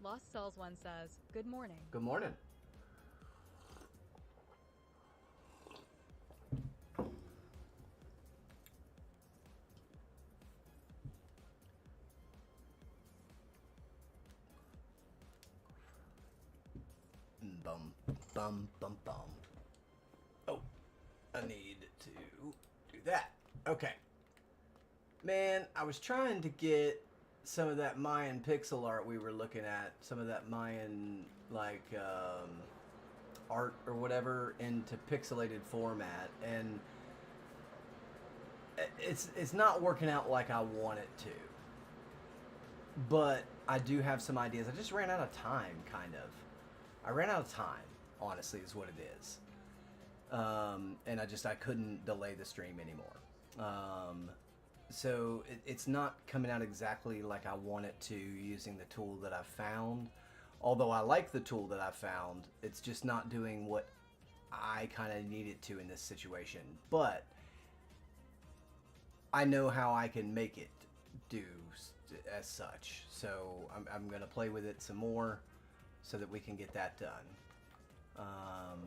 Lost Cells One says, good morning. Good morning. Bum, bum, bum, bum. Oh, I need to do that. Okay. Man, I was trying to get some of that Mayan pixel art we were looking at, some of that Mayan, like, art or whatever into pixelated format, and it's not working out like I want it to. But I do have some ideas. I just ran out of time, kind of. I ran out of time, honestly, is what it is. And I couldn't delay the stream anymore. So it's not coming out exactly like I want it to using the tool that I found. Although I like the tool that I found, it's just not doing what I kind of need it to in this situation. But I know how I can make it do as such. So I'm going to play with it some more so that we can get that done.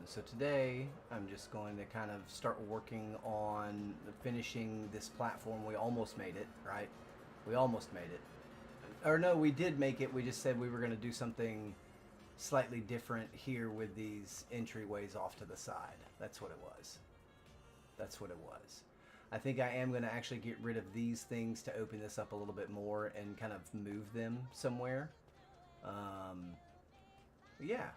So today I'm just going to kind of start working on finishing this platform. We almost made it, right? We almost made it. Or no, we did make it. We just said we were going to do something slightly different here with these entryways off to the side. That's what it was. That's what it was. I think I am going to actually get rid of these things to open this up a little bit more and kind of move them somewhere. Yeah.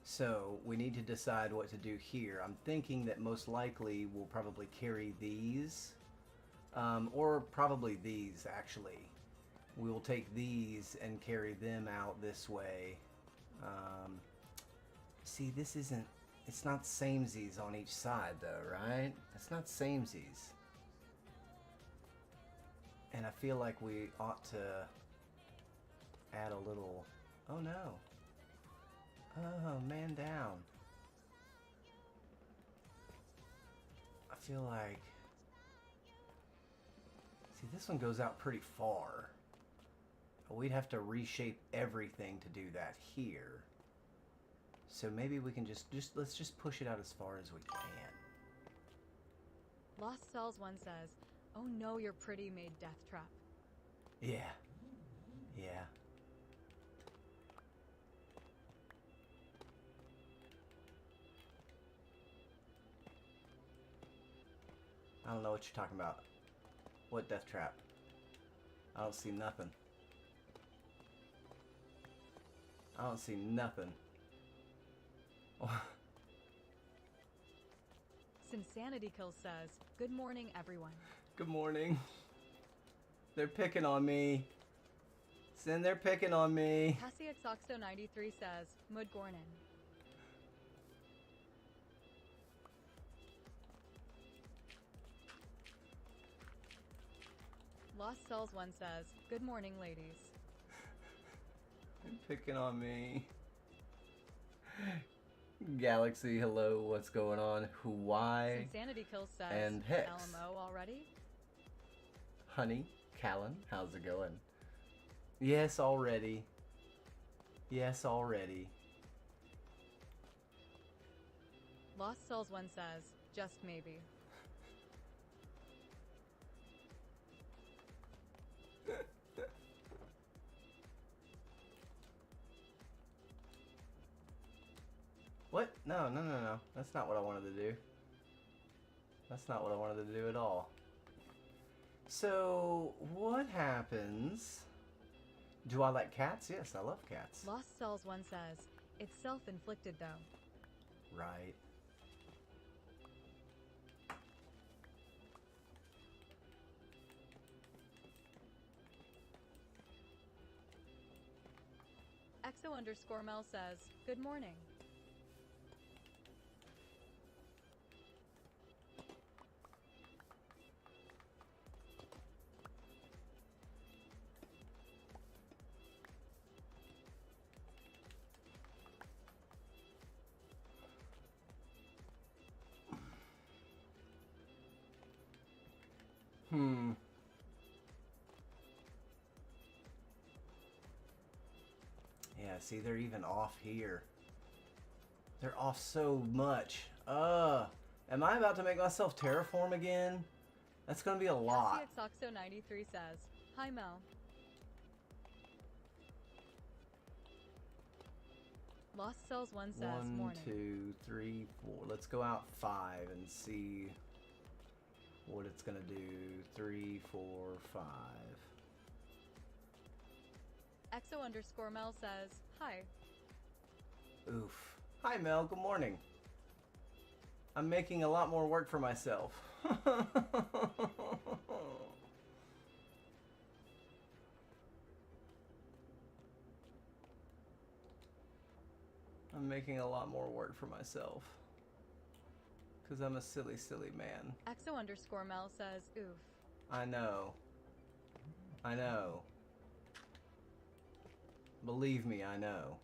So we need to decide what to do here. I'm thinking that most likely we'll probably carry these, or probably these actually. We will take these and carry them out this way. See, this isn't, it's not samesies on each side though, right? It's not samesies. And I feel like we ought to add a little, oh no. Oh, man down. I feel like... See, this one goes out pretty far. We'd have to reshape everything to do that here. So maybe we can let's just push it out as far as we can. Lost Cells One says, oh no, your pretty made death trap. Yeah. Yeah. I don't know what you're talking about. What death trap? I don't see nothing. I don't see nothing. Sinsanity Kills says, good morning, everyone. Good morning. They're picking on me. Sin, they're picking on me. CassieXOxo93 says, Mudgornin. Lost Cells One says, good morning, ladies. They're picking on me. Galaxy, hello, what's going on? Why? Insanity Kills says, and Hex. LMO already? Honey, Callan, how's it going? Yes, already. Yes, already. Lost Cells One says, just maybe. What? No. That's not what I wanted to do. That's not what I wanted to do at all. So, what happens? Do I like cats? Yes, I love cats. Lost Cells One says, it's self-inflicted though. Right. Exo_Mel says, good morning. see, they're even off here. They're off so much. Am I about to make myself terraform again? That's gonna be a lot. CXOXO93 says, "Hi Mel. Lost Cells 1 says, 1, morning. 2, 3, 4. Let's go out 5 and see what it's gonna do. 3, 4, 5. XO_Mel says, hi. Oof. Hi Mel, good morning. I'm making a lot more work for myself. I'm making a lot more work for myself. Because I'm a silly, silly man. XO_Mel says, oof. I know. I know. Believe me, I know.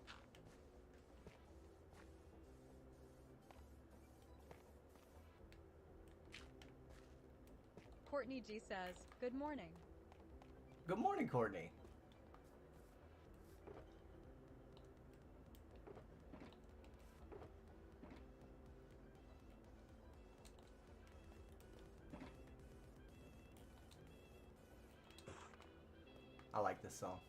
Courtney G says, good morning. Good morning, Courtney. I like this song.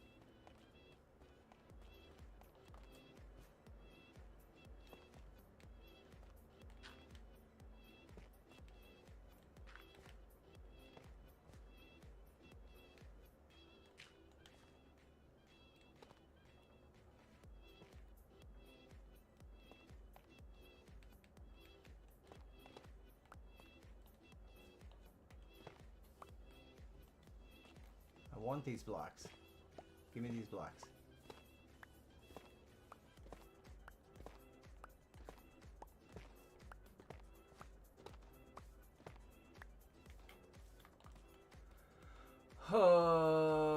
I want these blocks. Give me these blocks. Oh.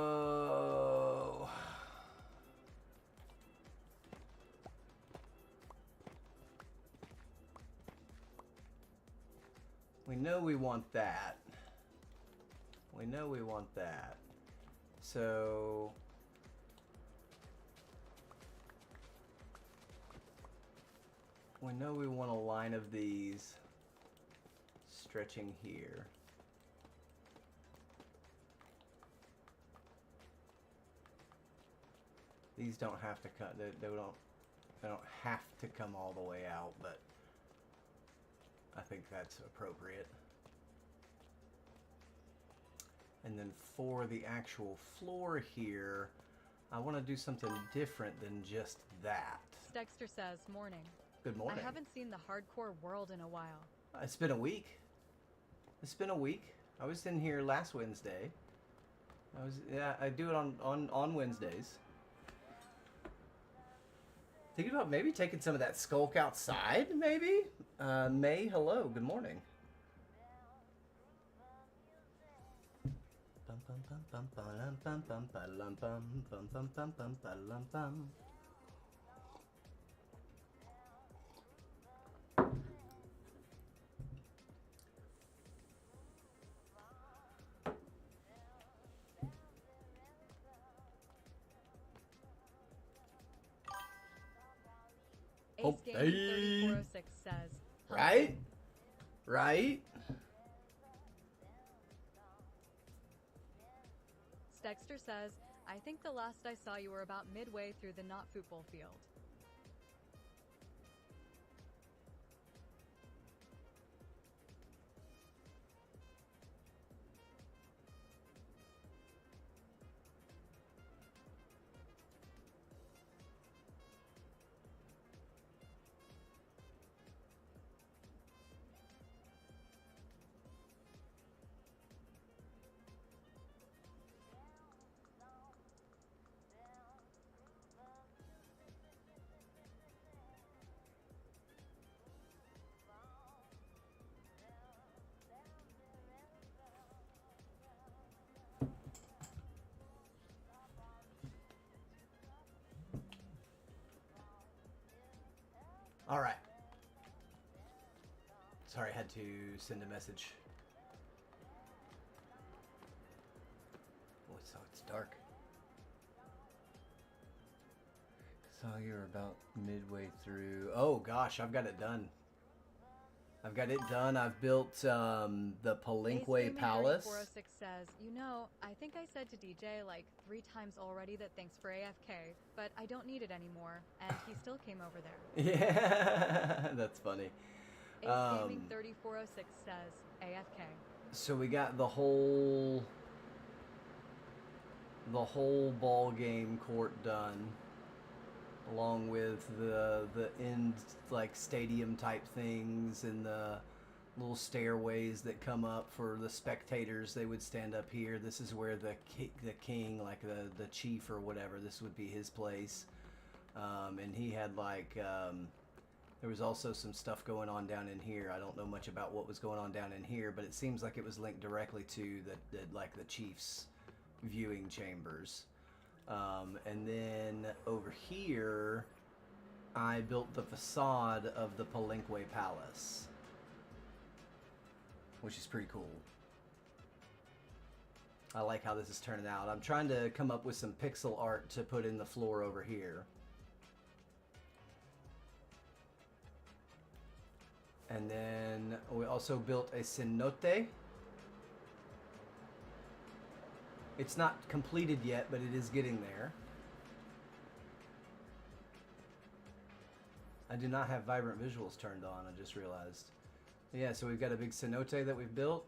We know we want that. We know we want that. So we know we want a line of these stretching here. These don't have to cut. They don't have to come all the way out, but I think that's appropriate. And then for the actual floor here, I want to do something different than just that. Dexter says, morning. Good morning. I haven't seen the hardcore world in a while. It's been a week. It's been a week. I was in here last Wednesday. I do it on Wednesdays. Thinking about maybe taking some of that skulk outside, maybe? May, hello, good morning. Ace Game 3406 says, right? Right? Dexter says, I think the last I saw you were about midway through the not football field. All right. Sorry, I had to send a message. Oh, it's dark. So you're about midway through. Oh gosh, I've got it done. I've got it done. I've built the Palenque Palace. 406 says, you know, I think I said to DJ like 3 times already that thanks for AFK, but I don't need it anymore, and he still came over there. Yeah, that's funny. Ace Gaming 3406 says, AFK. So we got the whole ball game court done, along with the end like stadium type things and the little stairways that come up for the spectators. They would stand up here. This is where the king, like the chief or whatever, this would be his place. And he had like there was also some stuff going on down in here. I don't know much about what was going on down in here, but it seems like it was linked directly to the chief's viewing chambers. And then over here, I built the facade of the Palenque Palace, which is pretty cool. I like how this is turning out. I'm trying to come up with some pixel art to put in the floor over here. And then we also built a cenote. It's not completed yet, but it is getting there. I do not have vibrant visuals turned on, I just realized. Yeah, so we've got a big cenote that we've built.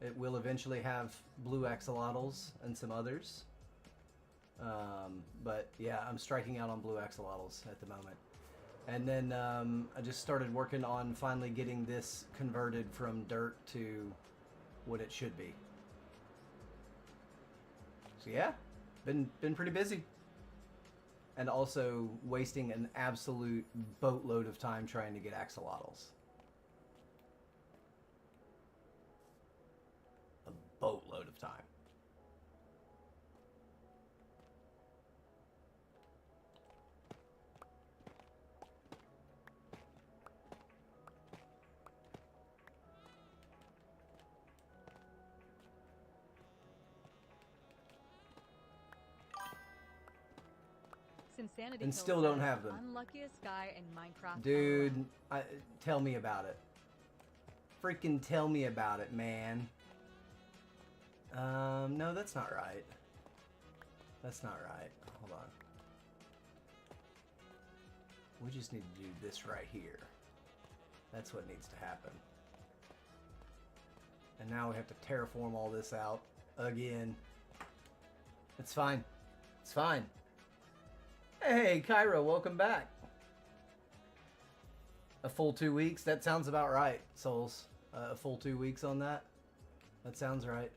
It will eventually have blue axolotls and some others. But yeah, I'm striking out on blue axolotls at the moment. And then I just started working on finally getting this converted from dirt to what it should be. So yeah, been pretty busy. And also wasting an absolute boatload of time trying to get axolotls. A boatload of time. Insanity And Kill still don't says, have them. Unluckiest guy in Minecraft. Dude, tell me about it. Freaking tell me about it, man. No, that's not right. That's not right. Hold on. We just need to do this right here. That's what needs to happen. And now we have to terraform all this out again. It's fine. It's fine. Hey, Kyra, welcome back. A full 2 weeks? That sounds about right, Souls. A full 2 weeks on that? That sounds right.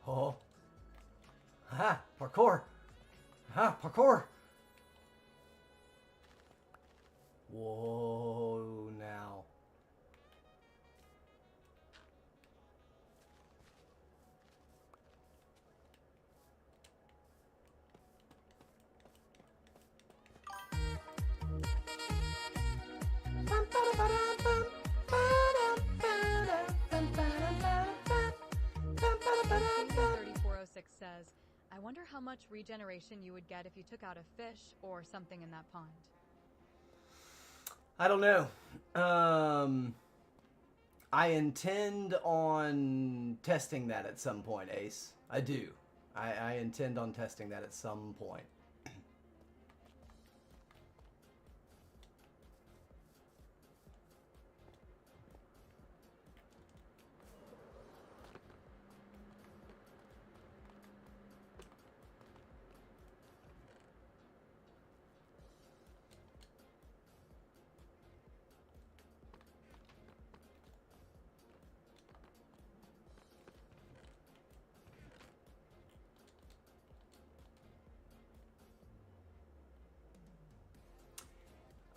Oh. Ha! Parkour! Ha! Parkour! Whoa, now. Says, I wonder how much regeneration you would get if you took out a fish or something in that pond. I don't know. I intend on testing that at some point, Ace. I do. I intend on testing that at some point.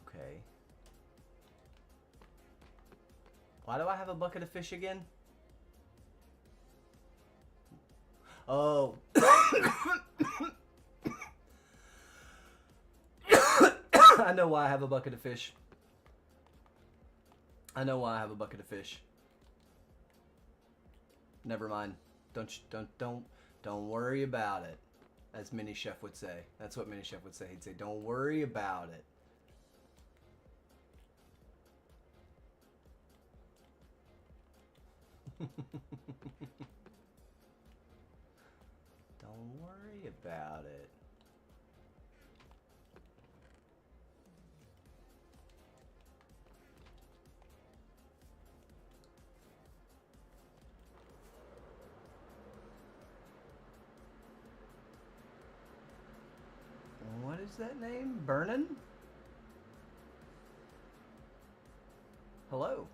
Okay. Why do I have a bucket of fish again? Oh. I know why I have a bucket of fish. I know why I have a bucket of fish. Never mind. Don't worry about it. As Mini Chef would say. That's what Mini Chef would say. He'd say, "Don't worry about it." Don't worry about it. What is that name? Burnin'? Hello.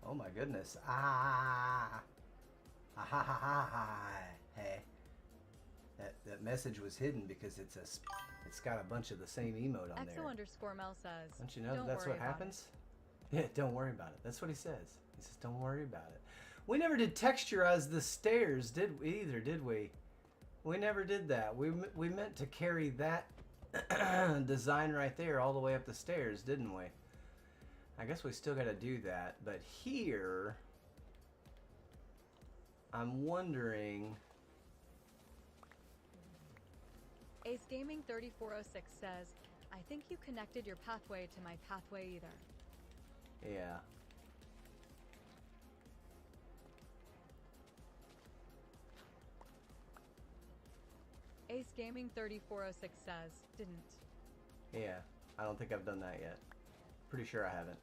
Oh my goodness. Hey. That message was hidden because it's got a bunch of the same emote on there. XO_Mel says, Don't you know don't that's worry what about happens? Yeah, don't worry about it. That's what he says. He says, don't worry about it. We never did texturize the stairs, did we? We never did that. We meant to carry that design right there all the way up the stairs, didn't we? I guess we still got to do that. But here, I'm wondering... Ace Gaming 3406 says, I think you connected your pathway to my pathway either. Yeah. Ace Gaming 3406 says, didn't. Yeah, I don't think I've done that yet. Pretty sure I haven't.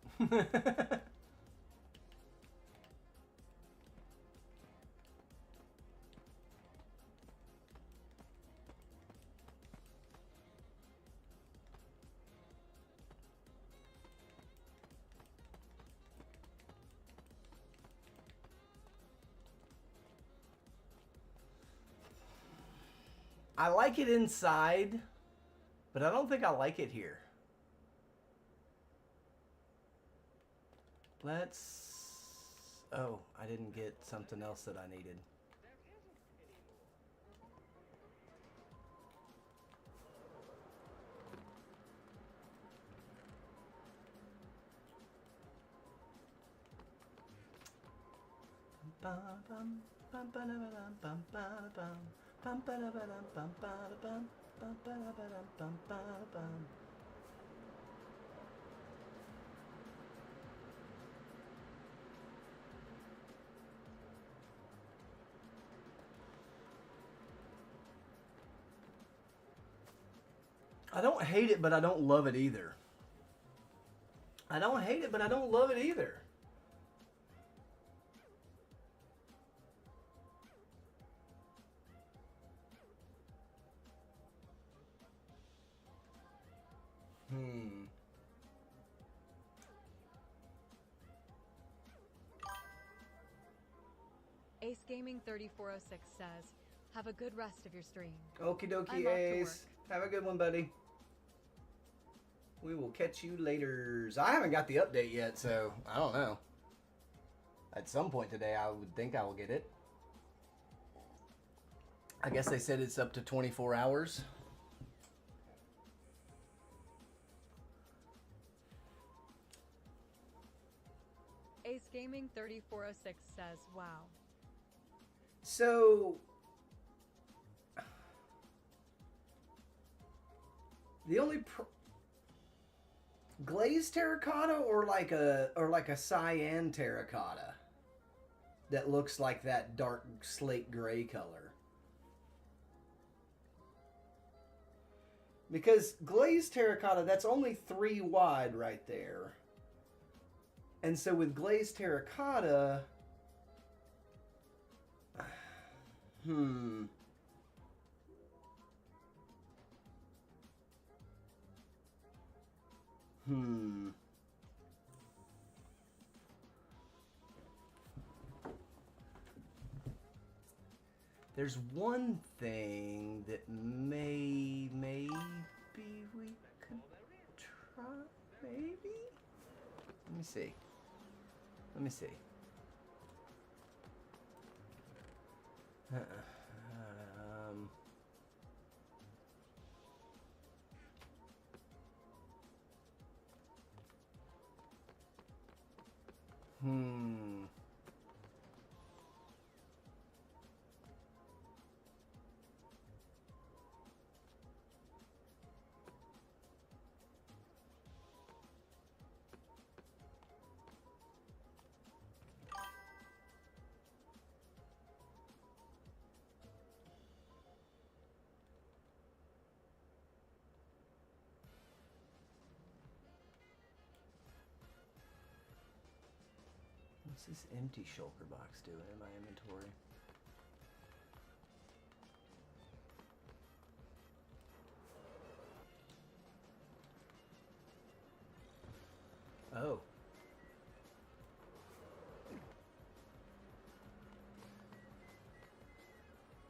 I like it inside, but I don't think I like it here. Let's... Oh, I didn't get something else that I needed. I don't hate it, but I don't love it either. I don't hate it, but I don't love it either. Ace Gaming 3406 says, have a good rest of your stream. Okie dokie, Ace. Have a good one, buddy. We will catch you later. I haven't got the update yet, so I don't know. At some point today, I would think I will get it. I guess they said it's up to 24 hours. Ace Gaming 3406 says, wow. So, the only glazed terracotta or like a cyan terracotta that looks like that dark slate gray color. Because glazed terracotta, that's only 3 wide right there. And so with glazed terracotta, There's one thing that maybe we could try, maybe? Let me see. Let me see. Um, hmm. What's this empty shulker box doing in my inventory? Oh.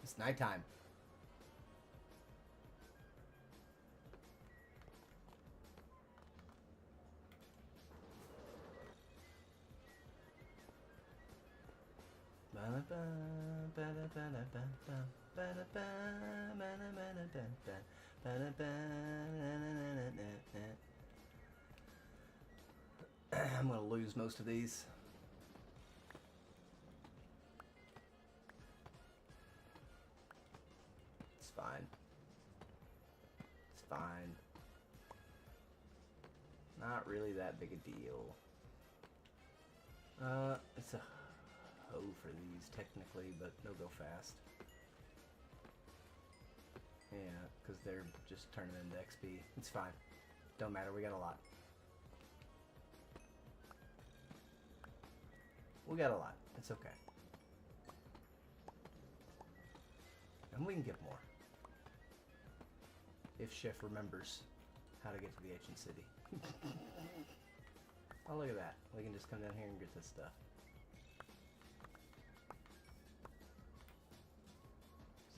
It's nighttime. I'm gonna lose most of these. It's fine. It's fine. Not really that big a deal. It's a hoe for these technically, but they'll go fast. Yeah, because they're just turning into XP. It's fine. Don't matter, we got a lot. We got a lot. It's okay. And we can get more. If Chef remembers how to get to the ancient city. Oh, look at that. We can just come down here and get this stuff.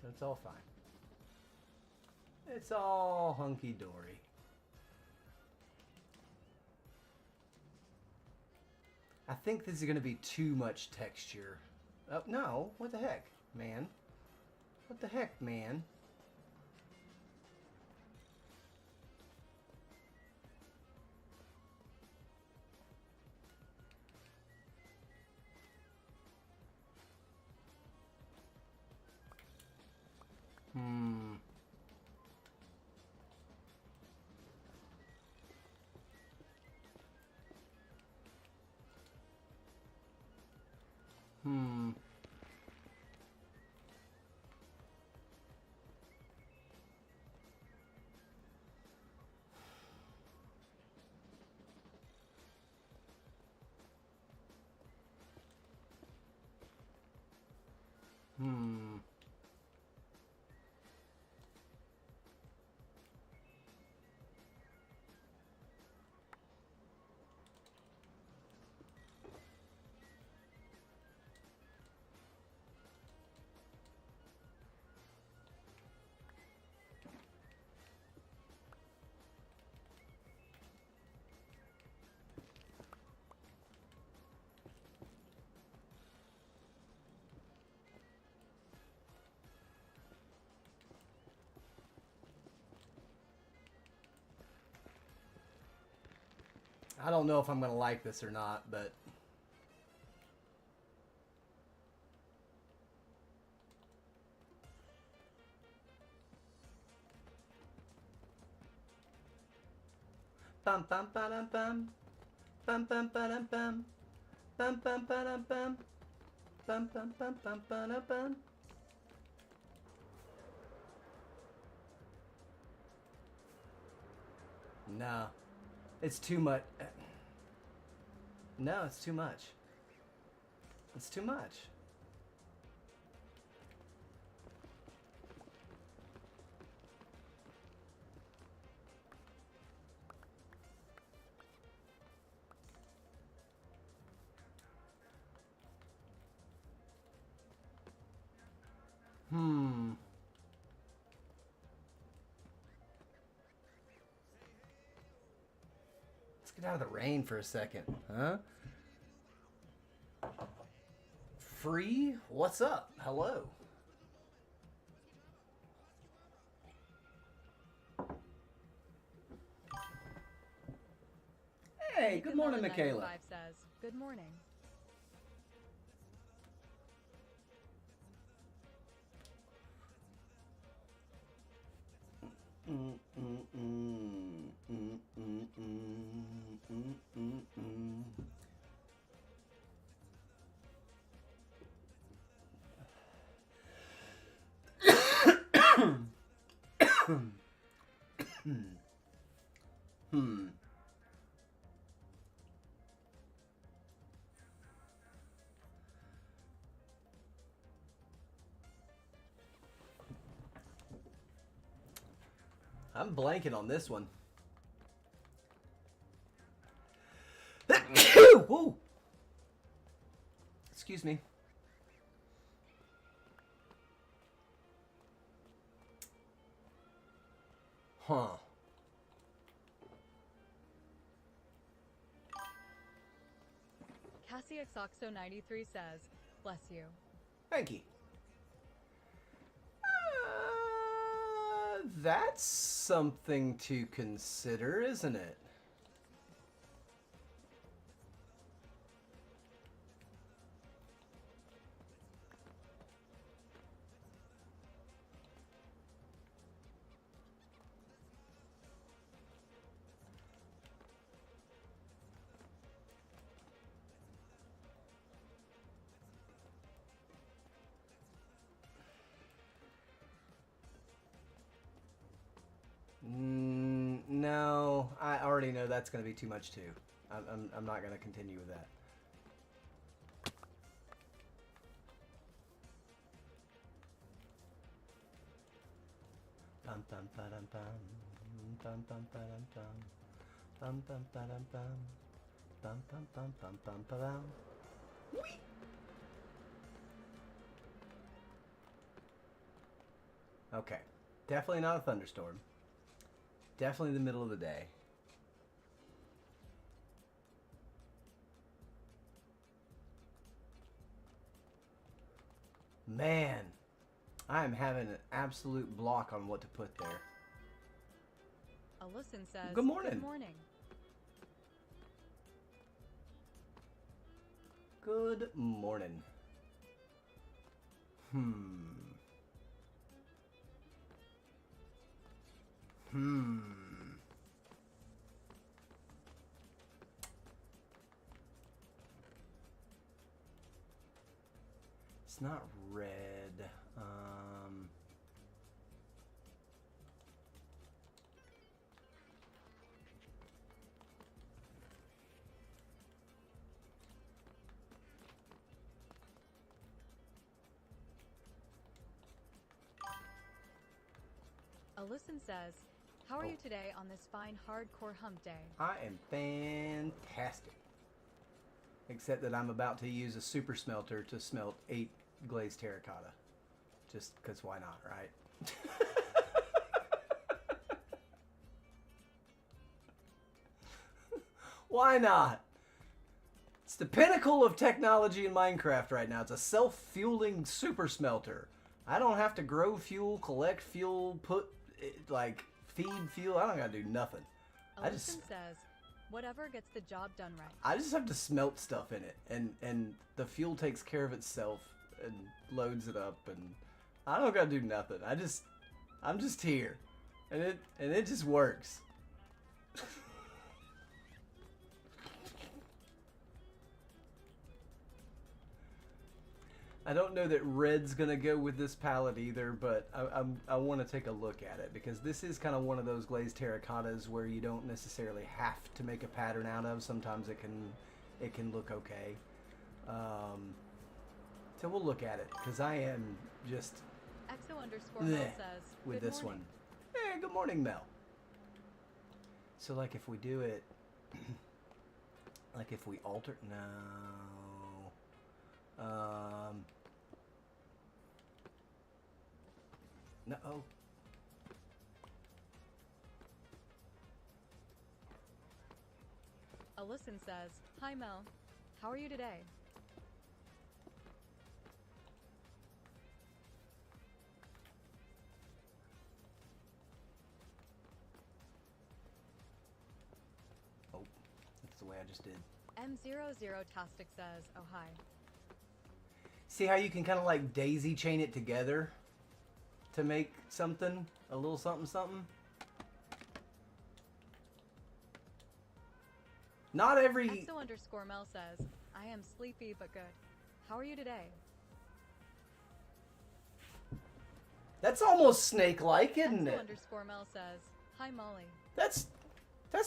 So it's all fine. It's all hunky-dory. I think this is going to be too much texture. Oh, no. What the heck, man? What the heck, man? Hmm. Hmm. Hmm. I don't know if I'm going to like this or not, but... Bum bum ba-dum bum. Bum bum ba-dum bum. Bum bum ba-dum bum. Bum bum bum bum ba-dum bum. No. It's too much. No, it's too much. It's too much. Hmm. Let's get out of the rain for a second, huh? Free, what's up? Hello. Hey, good morning, Michaela. 5 says, good morning. I'm blanking on this one. Whoa. Excuse me. Huh. Cassie Xoxo 93 says, bless you. Thank you. That's something to consider, isn't it? No, I already know that's going to be too much too. I'm not going to continue with that. Bum bum ba dum bum bum bum ba dum bum bum bum ba dum bum bum bum bum bum ba dum. Whee! Okay, definitely not a thunderstorm. Definitely the middle of the day. Man, I am having an absolute block on what to put there. Alyson says, good morning. Good morning. Good morning. It's not red. Alyson says, how are you today on this fine hardcore hump day? I am fantastic. Except that I'm about to use a super smelter to smelt 8 glazed terracotta. Just because why not, right? Why not? It's the pinnacle of technology in Minecraft right now. It's a self-fueling super smelter. I don't have to grow fuel, collect fuel, feed fuel. I don't gotta do nothing. Alyson says, whatever gets the job done right. I just have to smelt stuff in it, and the fuel takes care of itself and loads it up, and I don't gotta do nothing. I'm just here, and it just works. I don't know that red's gonna go with this palette either, but I want to take a look at it because this is kind of one of those glazed terracottas where you don't necessarily have to make a pattern out of. Sometimes it can look okay. So we'll look at it because I am just XO_Mel says, with good this morning. one. Hey, good morning, Mel. So like if we do it, like if we alter no. Oh. Alyson says, hi Mel, how are you today? the way I just did. M00tastic says, oh hi. See how you can kind of like daisy chain it together to make something, a little something something? Not every... EXO_Mel says, I am sleepy but good. How are you today? That's almost snake-like, isn't it? EXO_Mel says, hi Molly. That's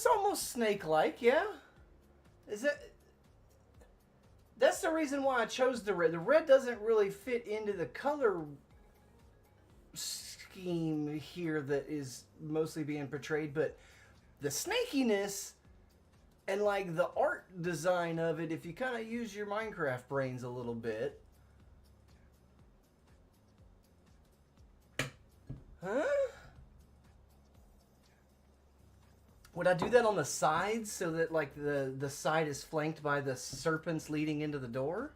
almost snake-like, yeah? Is that... That's the reason why I chose the red. The red doesn't really fit into the color scheme here that is mostly being portrayed, but the snakiness and like the art design of it, if you kind of use your Minecraft brains a little bit. Huh? Would I do that on the sides so that like the side is flanked by the serpents leading into the door?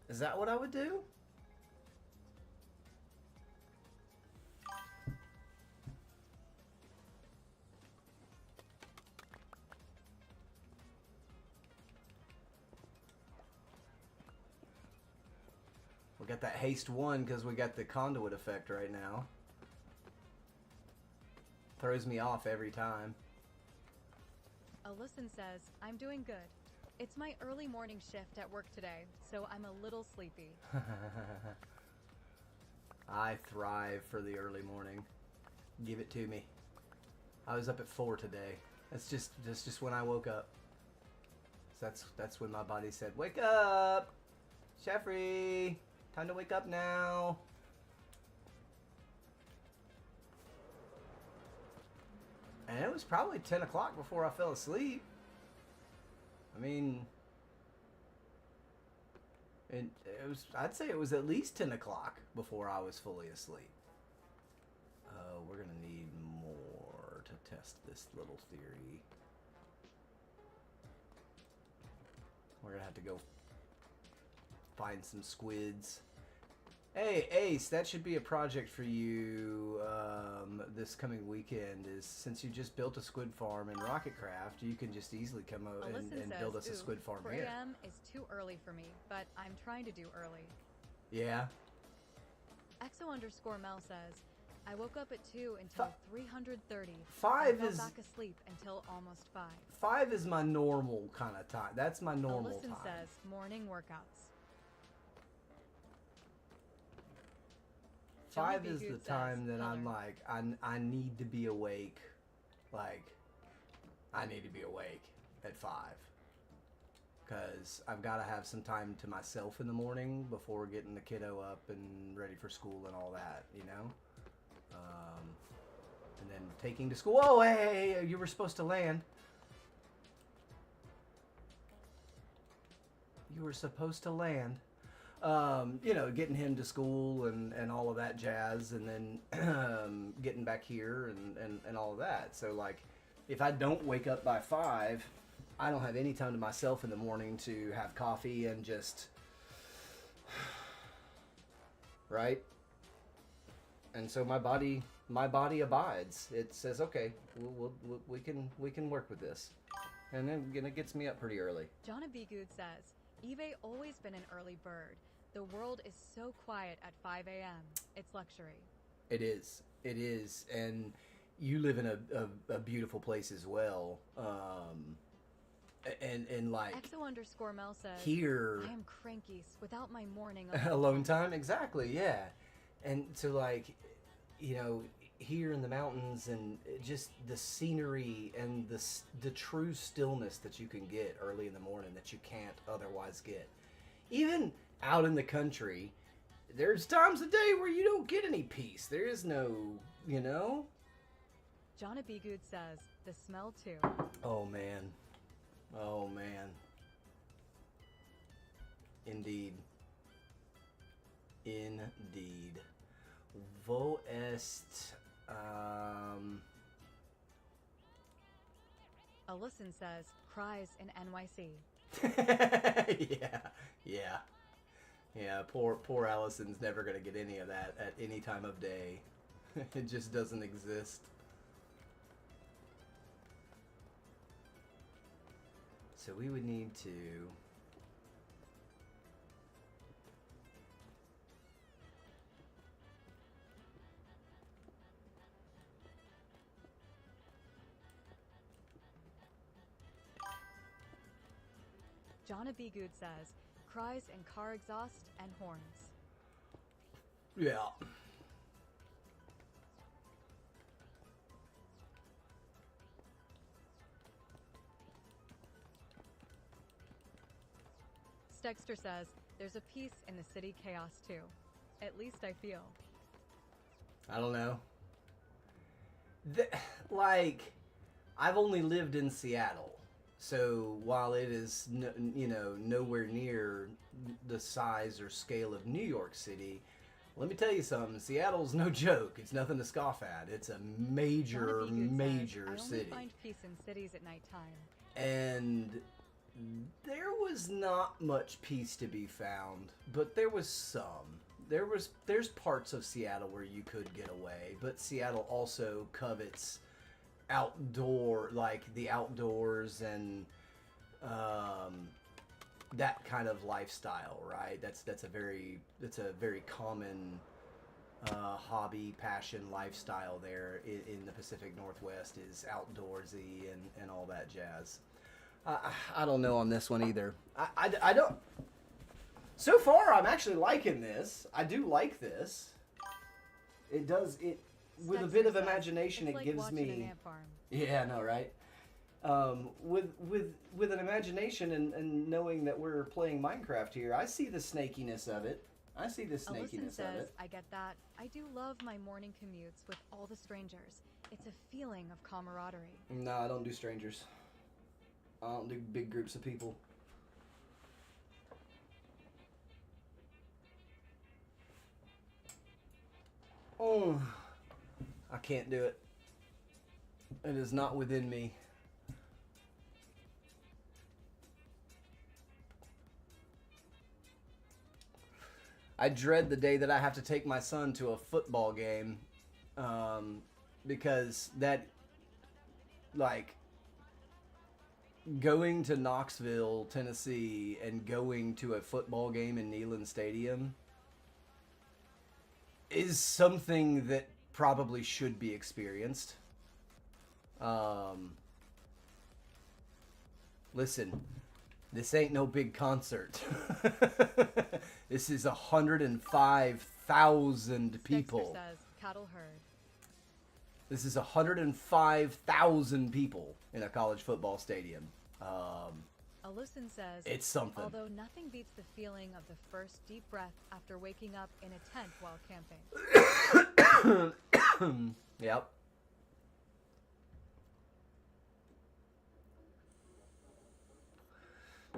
Is that what I would do? We got that haste 1 because we got the conduit effect right now. Throws me off every time. Alyson says, I'm doing good. It's my early morning shift at work today, so I'm a little sleepy. I thrive for the early morning. Give it to me. I was up at 4 today. That's just when I woke up. So that's when my body said, wake up! Jeffrey! Time to wake up now! And it was probably 10 o'clock before I fell asleep. I mean, I'd say it was at least 10 o'clock before I was fully asleep. We're going to need more to test this little theory. We're going to have to go find some squids. Hey, Ace, that should be a project for you this coming weekend. Is since you just built a squid farm in Rocketcraft, you can just easily come out and build us a squid farm 4 here. a.m. is too early for me, but I'm trying to do early. Yeah. EXO_Mel says, I woke up at 2 until 3:30. 5 and fell is back asleep until almost 5. 5 is my normal kind of time. That's my normal Alyson time. says, morning workouts. 5 Johnny is B. the Good time says, that I'm color. like, I need to be awake. Like, I need to be awake at 5. Because I've got to have some time to myself in the morning before getting the kiddo up and ready for school and all that, you know? And then taking to school. Oh, hey, you were supposed to land. You were supposed to land. You know, getting him to school and all of that jazz, and then getting back here and all of that. So, like, if I don't wake up by 5, I don't have any time to myself in the morning to have coffee and just... Right? And so my body abides. It says, okay, we can work with this. And then it gets me up pretty early. Johnny B. Good says, Eve always been an early bird. The world is so quiet at 5 a.m. It's luxury. It is. It is. And you live in a beautiful place as well. And like... EXO_Mel says, here... I am cranky without my morning alone time. Exactly, yeah. And so, like, you know, here in the mountains and just the scenery and the true stillness that you can get early in the morning that you can't otherwise get. Even out in the country, there's times a day where you don't get any peace. There is no, you know? Johnny B. Good says, the smell too. Oh, man. Oh, man. Indeed. Indeed. Wo est... Alyson says, cries in NYC. Yeah, poor Allison's never gonna get any of that at any time of day. It just doesn't exist. so we would need to... Jonna B. Good says, cries and car exhaust and horns. Yeah. Dexter says, there's a peace in the city chaos too. At least I feel. I don't know. Like, I've only lived in Seattle. So while it is, nowhere near the size or scale of New York City, let me tell you something. Seattle's no joke. It's nothing to scoff at. It's a major city. I only find peace in cities at nighttime. And there was not much peace to be found, but there was some. There's parts of Seattle where you could get away, but Seattle also covets the outdoors and that kind of lifestyle, right? That's a very common hobby, passion, lifestyle there in the Pacific Northwest, is outdoorsy and all that jazz. I don't know on this one either. I don't. So far, I'm actually liking this. I do like this. It does it with a bit of imagination. It gives me. An ant farm. Yeah, I know, right? With an imagination and knowing that we're playing Minecraft here, I see the snakiness of it. I see the snakiness says, of it. I get that. I do love my morning commutes with all the strangers. It's a feeling of camaraderie. No, I don't do strangers. I don't do big groups of people. Oh, I can't do it. It is not within me. I dread the day that I have to take my son to a football game, because that, like, going to Knoxville, Tennessee, and going to a football game in Neyland Stadium is something that probably should be experienced. Listen, this ain't no big concert. This is 105,000 people. Dexter says, cattle herd. This is 105,000 people in a college football stadium. Alyson says, it's something. Although nothing beats the feeling of the first deep breath after waking up in a tent while camping. Yep.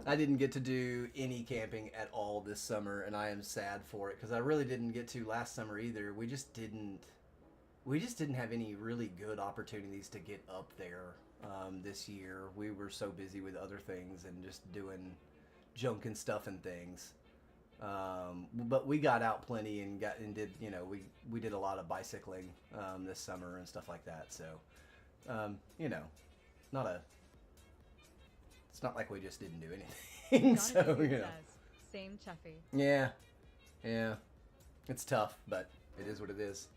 I didn't get to do any camping at all this summer, and I am sad for it because I really didn't get to last summer either. We just didn't have any really good opportunities to get up there this year. We were so busy with other things and just doing junk and stuff and things. But we got out plenty and did, we did a lot of bicycling this summer and stuff like that. So, it's not like we just didn't do anything. So, says, same Chuffy. Yeah. It's tough, but it is what it is.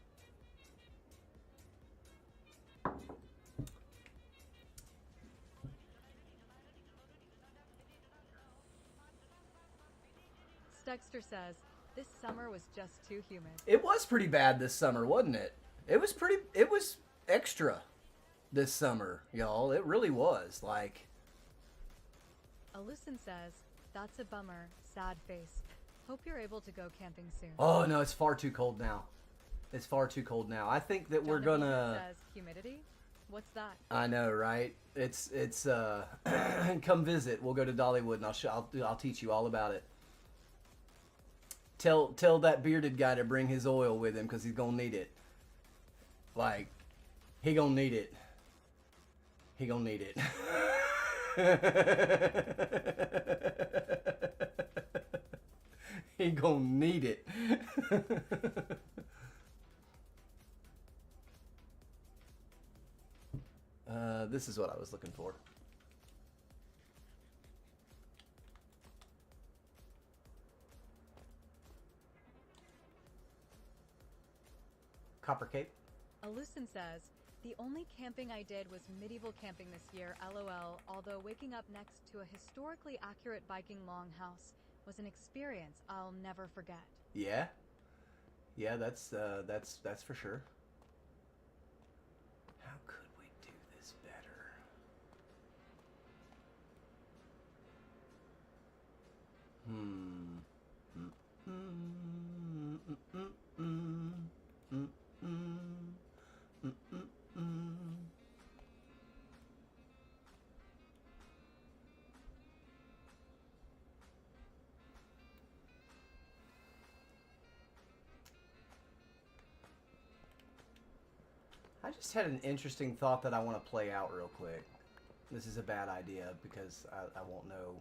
Dexter says, this summer was just too humid. It was pretty bad this summer, wasn't it? It was extra this summer, y'all. It really was. Like, Alyson says, that's a bummer, sad face. Hope you're able to go camping soon. Oh no, it's far too cold now. It's far too cold now. I think that we're gonna. Says, humidity? What's that? I know, right? It's come visit. We'll go to Dollywood and I'll teach you all about it. Tell that bearded guy to bring his oil with him because he's gonna need it. Like, he gonna need it. He gonna need it. He gonna need it. This is what I was looking for. Copper Cape. Alucin says, the only camping I did was medieval camping this year, lol, although waking up next to a historically accurate Viking longhouse was an experience I'll never forget. Yeah. Yeah, that's for sure. How could we do this better? I just had an interesting thought that I want to play out real quick. This is a bad idea because I won't know.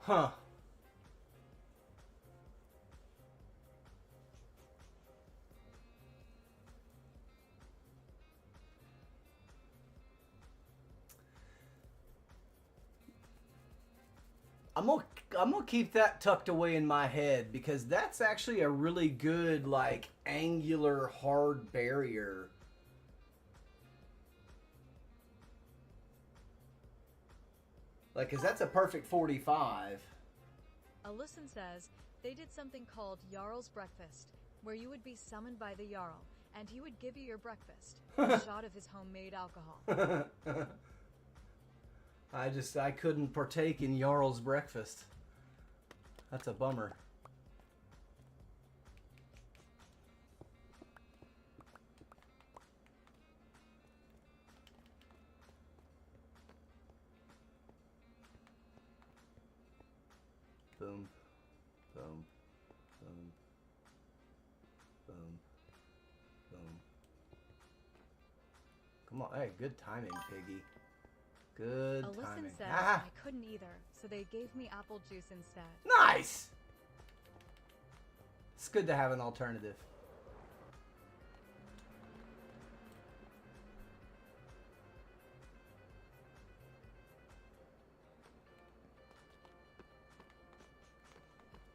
Huh. I'm gonna keep that tucked away in my head because that's actually a really good like angular hard barrier. Like, cause that's a perfect 45. Alucin says they did something called Jarl's Breakfast, where you would be summoned by the Jarl, and he would give you your breakfast, a shot of his homemade alcohol. I couldn't partake in Jarl's Breakfast. That's a bummer. Boom, boom, boom, boom, boom. Come on, hey, good timing, piggy. Good Alyson timing. says Ah! I couldn't either, so they gave me apple juice instead. Nice! It's good to have an alternative.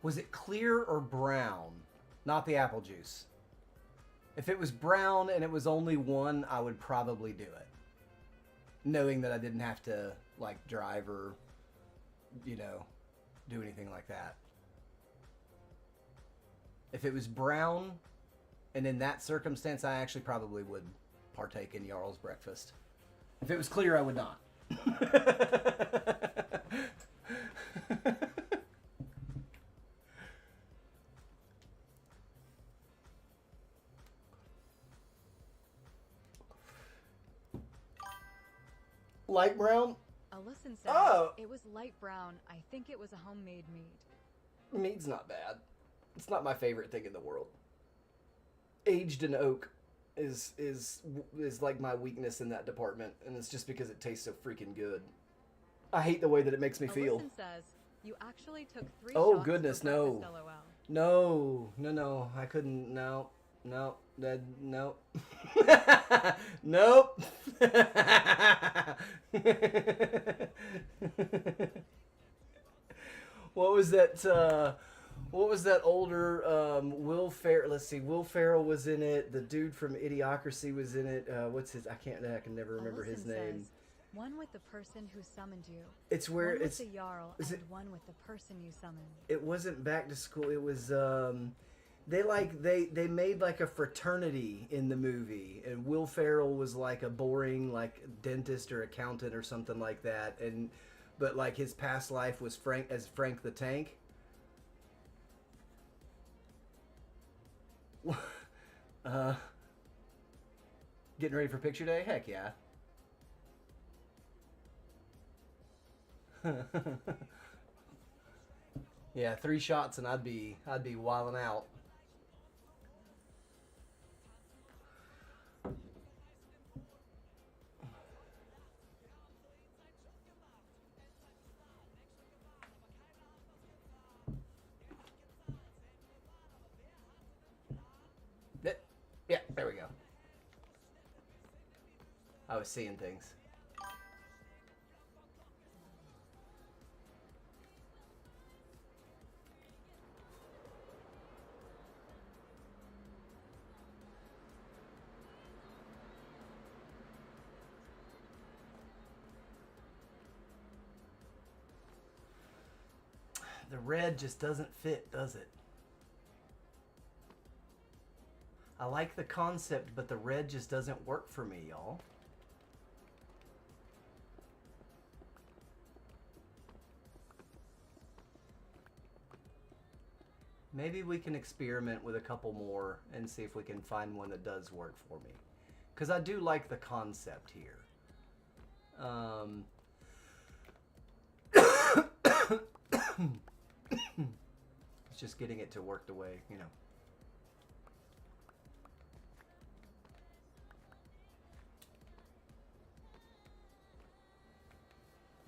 Was it clear or brown? Not the apple juice. If it was brown and it was only one, I would probably do it. Knowing that I didn't have to, like, drive or, you know, do anything like that. If it was brown, and in that circumstance, I actually probably would partake in Jarl's Breakfast. If it was clear, I would not. Light brown? Alyson says Oh! it was light brown. I think it was a homemade mead. Mead's not bad. It's not my favorite thing in the world. Aged in oak is like my weakness in that department, and it's just because it tastes so freaking good. I hate the way that it makes me feel. Alyson says you actually took 3 Oh shots goodness, for no. breakfast, No, LOL. I couldn't. No, nope. Nope. What was that? What was that older Will Ferrell? Let's see. Will Ferrell was in it. The dude from Idiocracy was in it. What's his? I can never remember his Alyson name. says, one with the person who summoned you. It's where one it's. with the Jarl is and it- one with the person you summoned. It wasn't Back to School. It was they made like a fraternity in the movie, and Will Ferrell was like a boring like dentist or accountant or something like that, but like his past life was Frank the Tank. Getting ready for picture day? Heck yeah. Yeah, 3 shots and I'd be wilding out. was seeing things. The red just doesn't fit, does it? I like the concept, but the red just doesn't work for me, y'all. Maybe we can experiment with a couple more and see if we can find one that does work for me. Because I do like the concept here. It's just getting it to work the way, you know.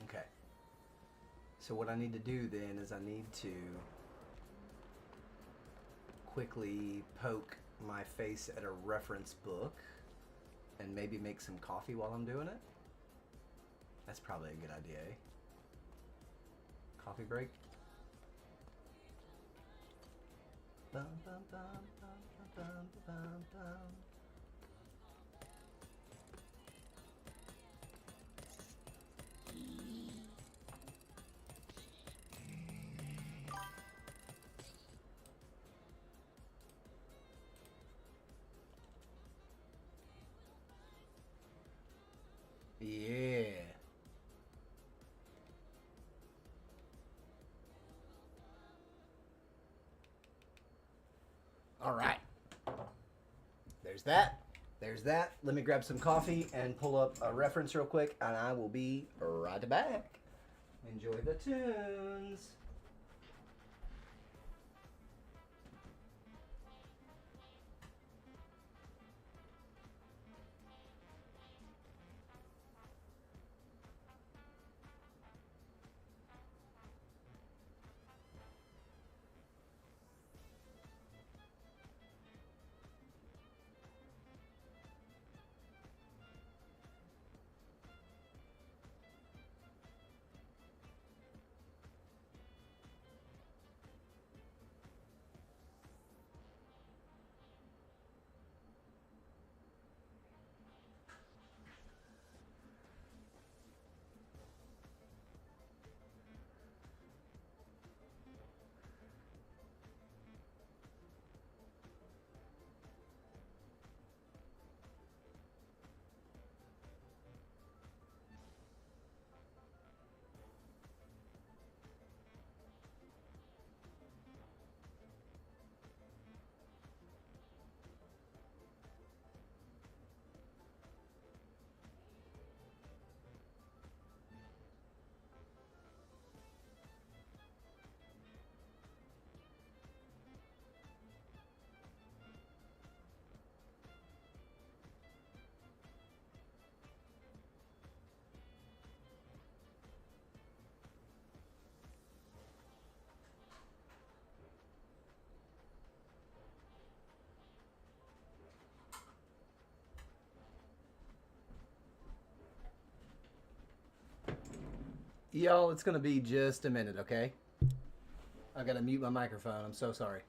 Okay. So what I need to do then is I need to quickly poke my face at a reference book and maybe make some coffee while I'm doing it. That's probably a good idea, eh? Coffee break. Bum, bum, bum, bum, bum, bum, bum. Yeah. All right. There's that. There's that. Let me grab some coffee and pull up a reference real quick, and I will be right back. Enjoy the tunes. Y'all, it's going to be just a minute, okay? I got to mute my microphone. I'm so sorry.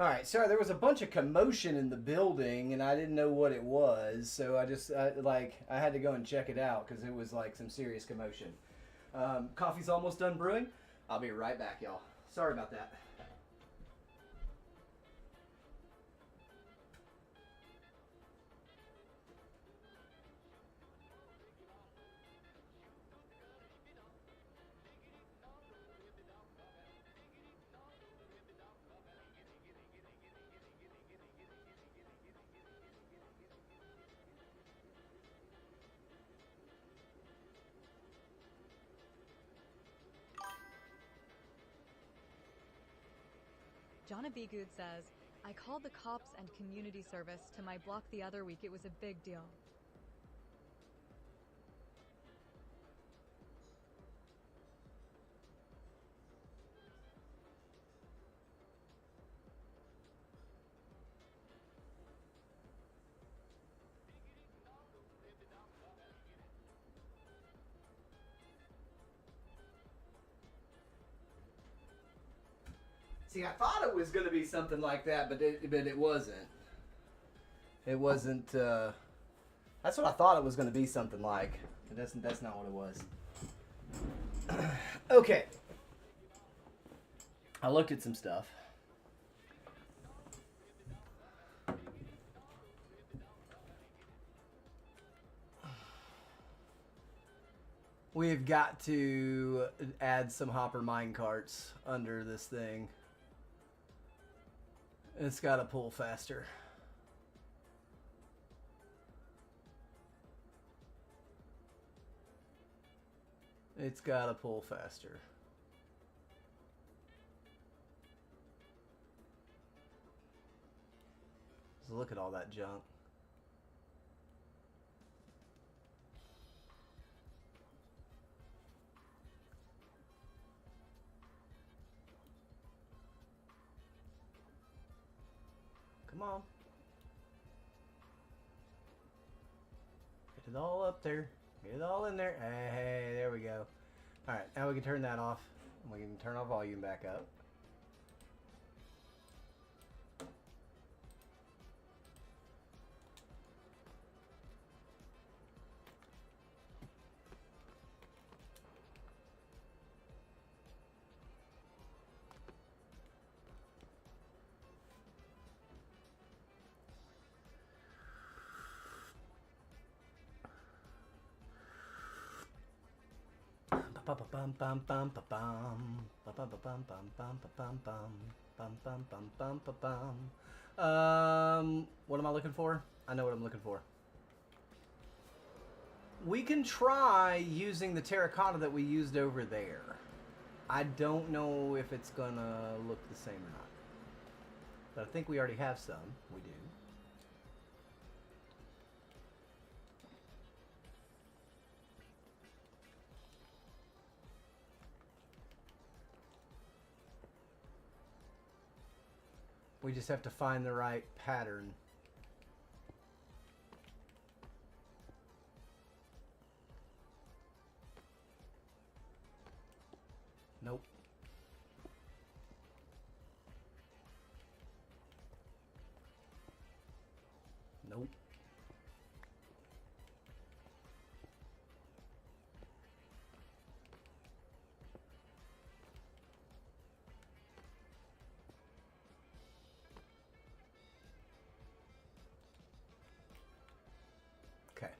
All right, sorry, there was a bunch of commotion in the building, and I didn't know what it was, so I had to go and check it out because it was like some serious commotion. Coffee's almost done brewing. I'll be right back, y'all. Sorry about that. Jonna B. Good says, I called the cops and community service to my block the other week. It was a big deal. See, I thought it was going to be something like that, but it wasn't. It wasn't. That's what I thought it was going to be something like. But that's not what it was. Okay. I looked at some stuff. We've got to add some hopper mine carts under this thing. It's got to pull faster. It's got to pull faster. So look at all that junk. Come on. Get it all up there. Get it all in there. Hey, there we go. Alright, now we can turn that off. We can turn our volume back up. What am I looking for? I know what I'm looking for. We can try using the terracotta that we used over there. I don't know if it's gonna look the same or not. But I think we already have some. We do. We just have to find the right pattern. Nope. Nope. Okay.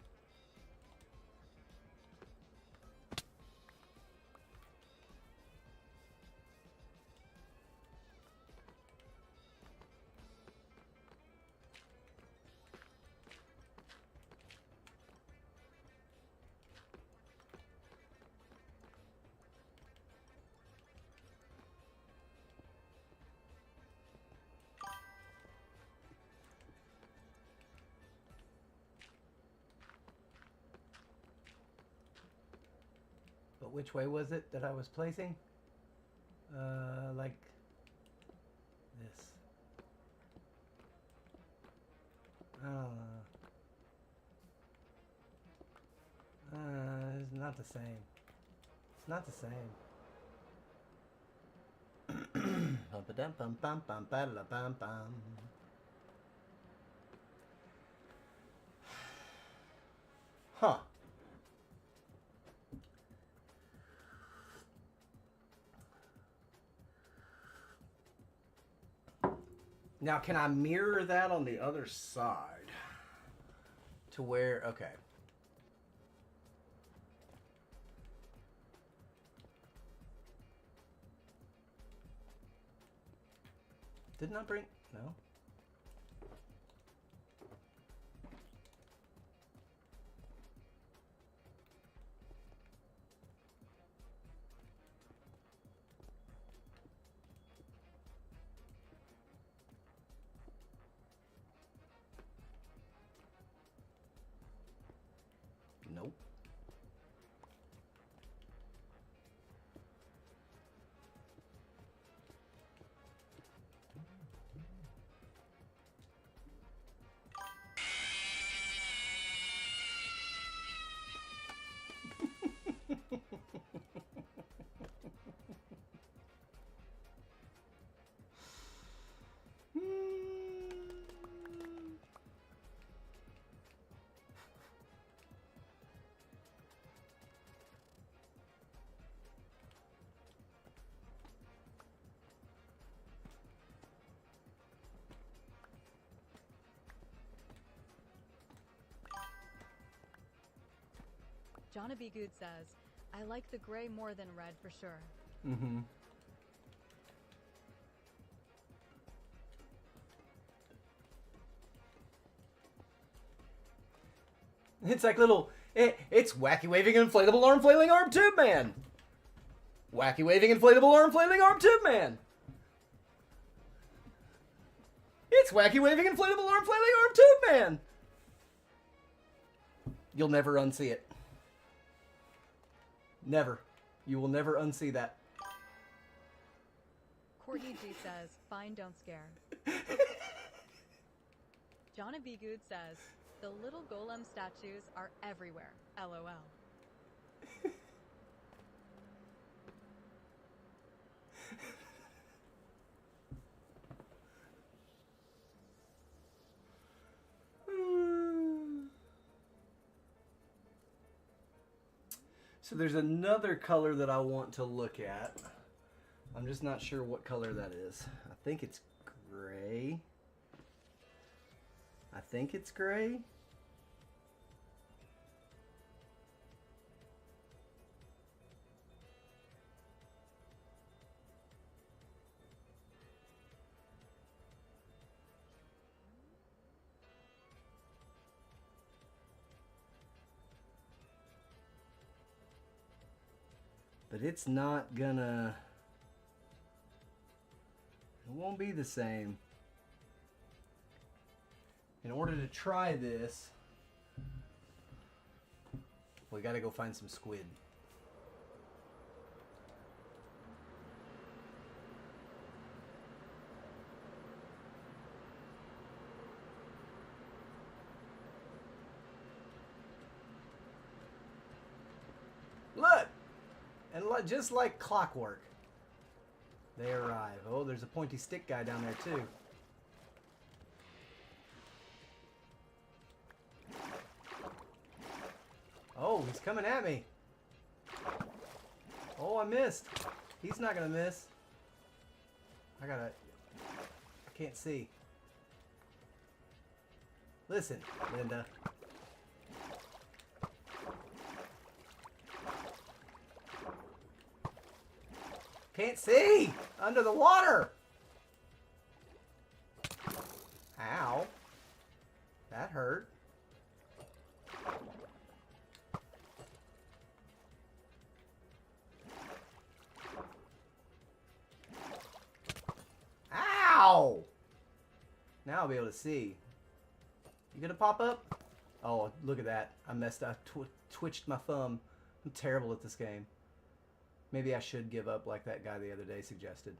But which way was it that I was placing? Like this. It's not the same. It's not the same. Bum ba dum bum bum bum ba da bum bum. Huh. Now, can I mirror that on the other side? To where, okay. Didn't I bring, no? Nope. Jonna B. Good says, I like the gray more than red for sure. Mm-hmm. It's like little, it's wacky waving inflatable arm flailing arm tube man. Wacky waving inflatable arm flailing arm tube man. It's wacky waving inflatable arm flailing arm tube man. You'll never unsee it. Never. You will never unsee that. Courtney G says, fine, don't scare. Jonna B. Good says, the little golem statues are everywhere. LOL. So there's another color that I want to look at. I'm just not sure what color that is. I think it's gray. I think it's gray. But it's not gonna... It won't be the same. In order to try this, we gotta go find some squid. Look! And just like clockwork, they arrive. Oh, there's a pointy stick guy down there too. Oh, he's coming at me. Oh, I missed. He's not gonna miss. I can't see. Listen, Linda. Can't see! Under the water! Ow. That hurt. Ow! Now I'll be able to see. You gonna pop up? Oh, look at that. I messed up. Twitched my thumb. I'm terrible at this game. Maybe I should give up like that guy the other day suggested.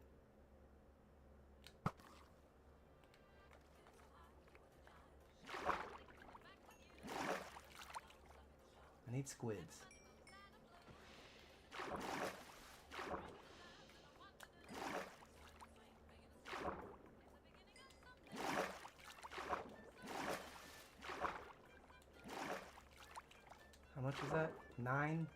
I need squids. much is that? 9?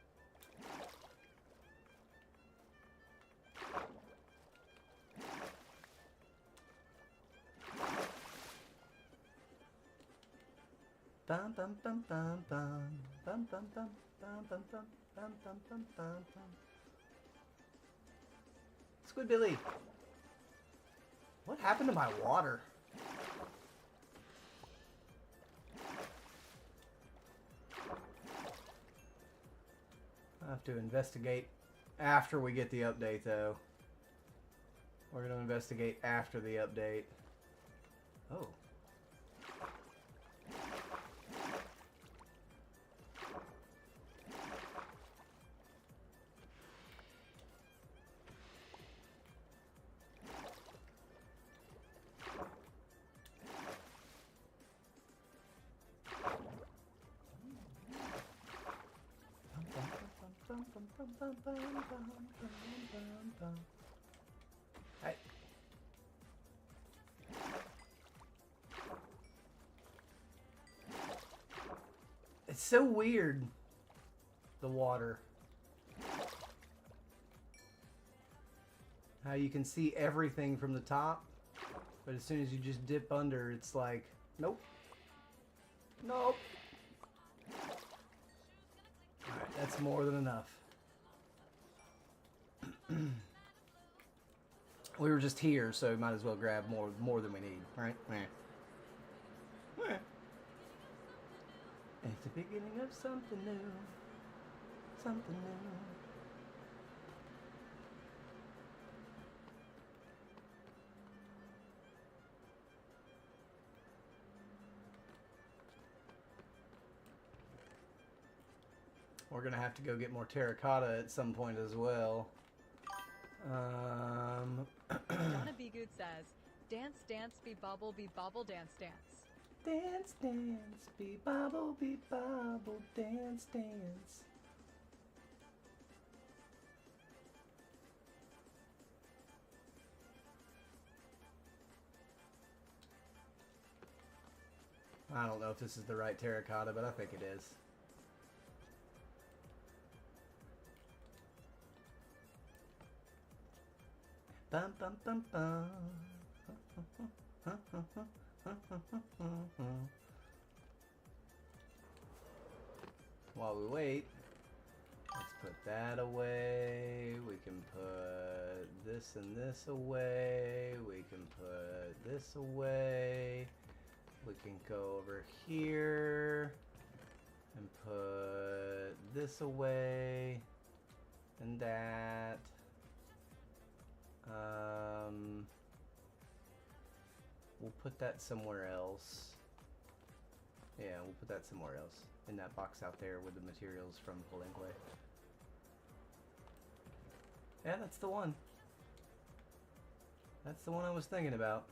Bum bum bum bum bum bum bum bum bum bum bum bum bum bum bum bum. Squidbilly, what happened to my water? I have to investigate after we get the update, though. We're gonna investigate after the update. Oh. Hey. It's so weird, the water. How you can see everything from the top, but as soon as you just dip under, it's like, nope. Nope. Alright, that's more than enough. We were just here, so we might as well grab more than we need, right? It's the beginning of something new. Something new. We're gonna have to go get more terracotta at some point as well. Donna B. Good says, dance, dance, be bobble, dance, dance. Dance, dance, be bobble, dance, dance. I don't know if this is the right terracotta, but I think it is. Bum bum bum bum. While we wait, let's put that away. We can put this and this away. We can put this away. We can go over here and put this away and that. We'll put that somewhere else. Yeah, we'll put that somewhere else. In that box out there with the materials from Palenque. Yeah, that's the one. That's the one I was thinking about.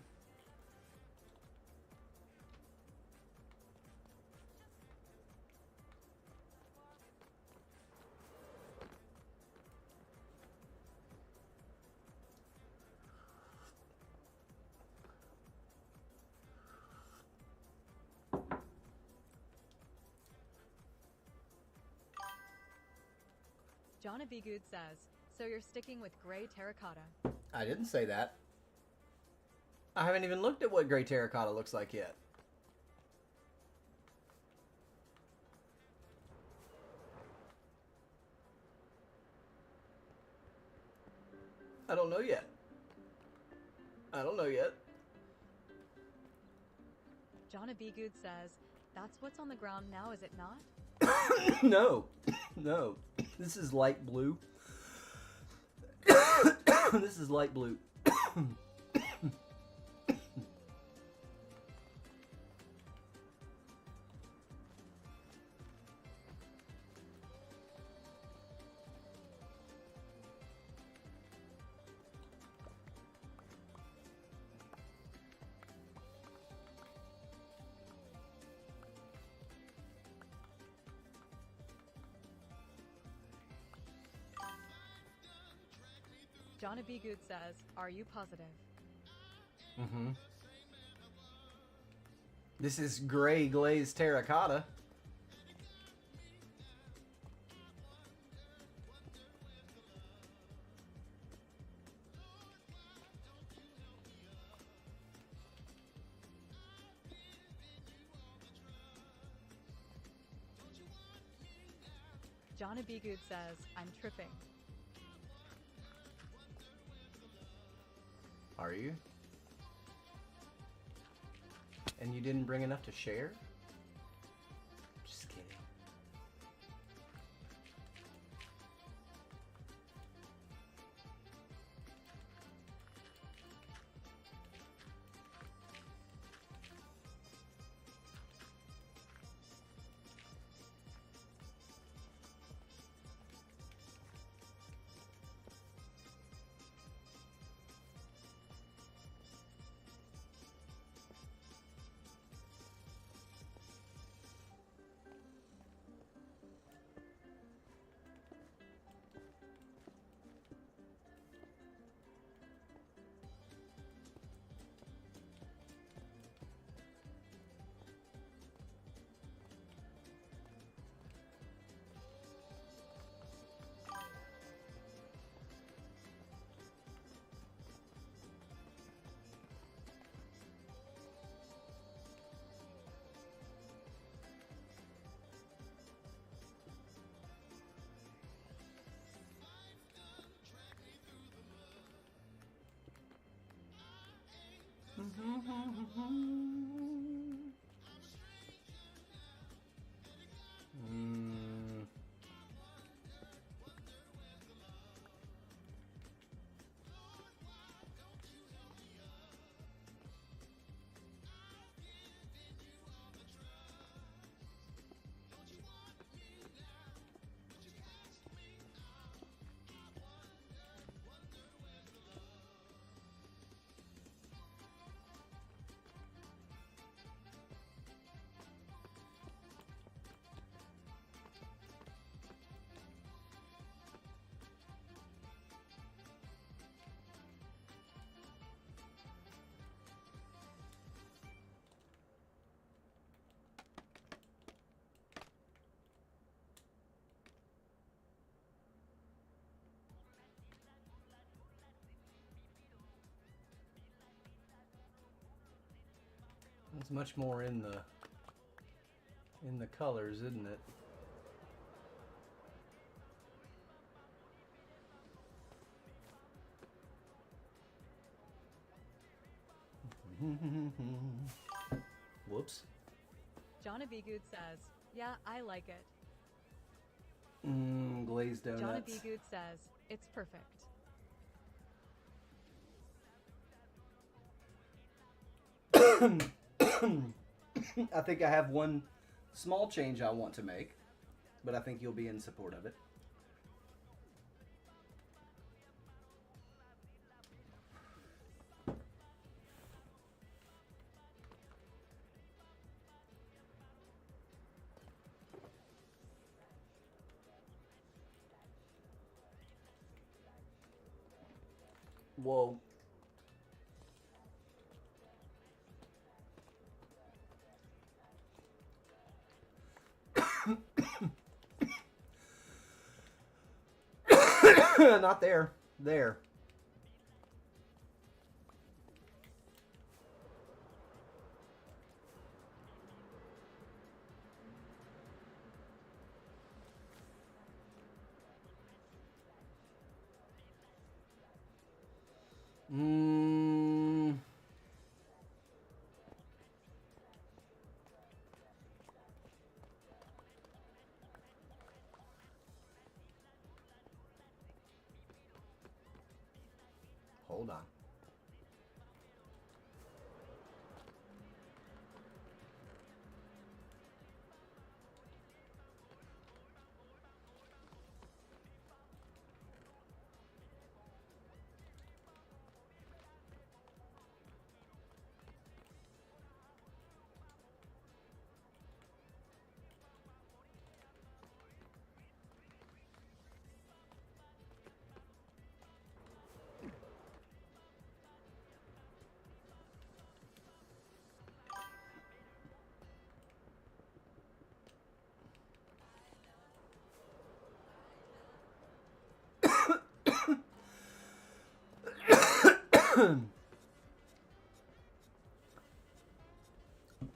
Jonna B. Good says, so you're sticking with gray terracotta. I didn't say that. I haven't even looked at what gray terracotta looks like yet. I don't know yet. I don't know yet. Jonna B. Good says, that's what's on the ground now, is it not? No. No. This is light blue. This is light blue. Jonna B. Good says, are you positive? Mm-hmm. This is gray glazed terracotta. Jonna Good says, I'm tripping. Are you? And you didn't bring enough to share? Just kidding. Mm. There's much more in the colors, isn't it? Whoops. Jonna Good says, yeah, I like it. Glazed Jonna donuts. Good says, it's perfect. I think I have one small change I want to make, but I think you'll be in support of it. Whoa. Not there. There. Hold on.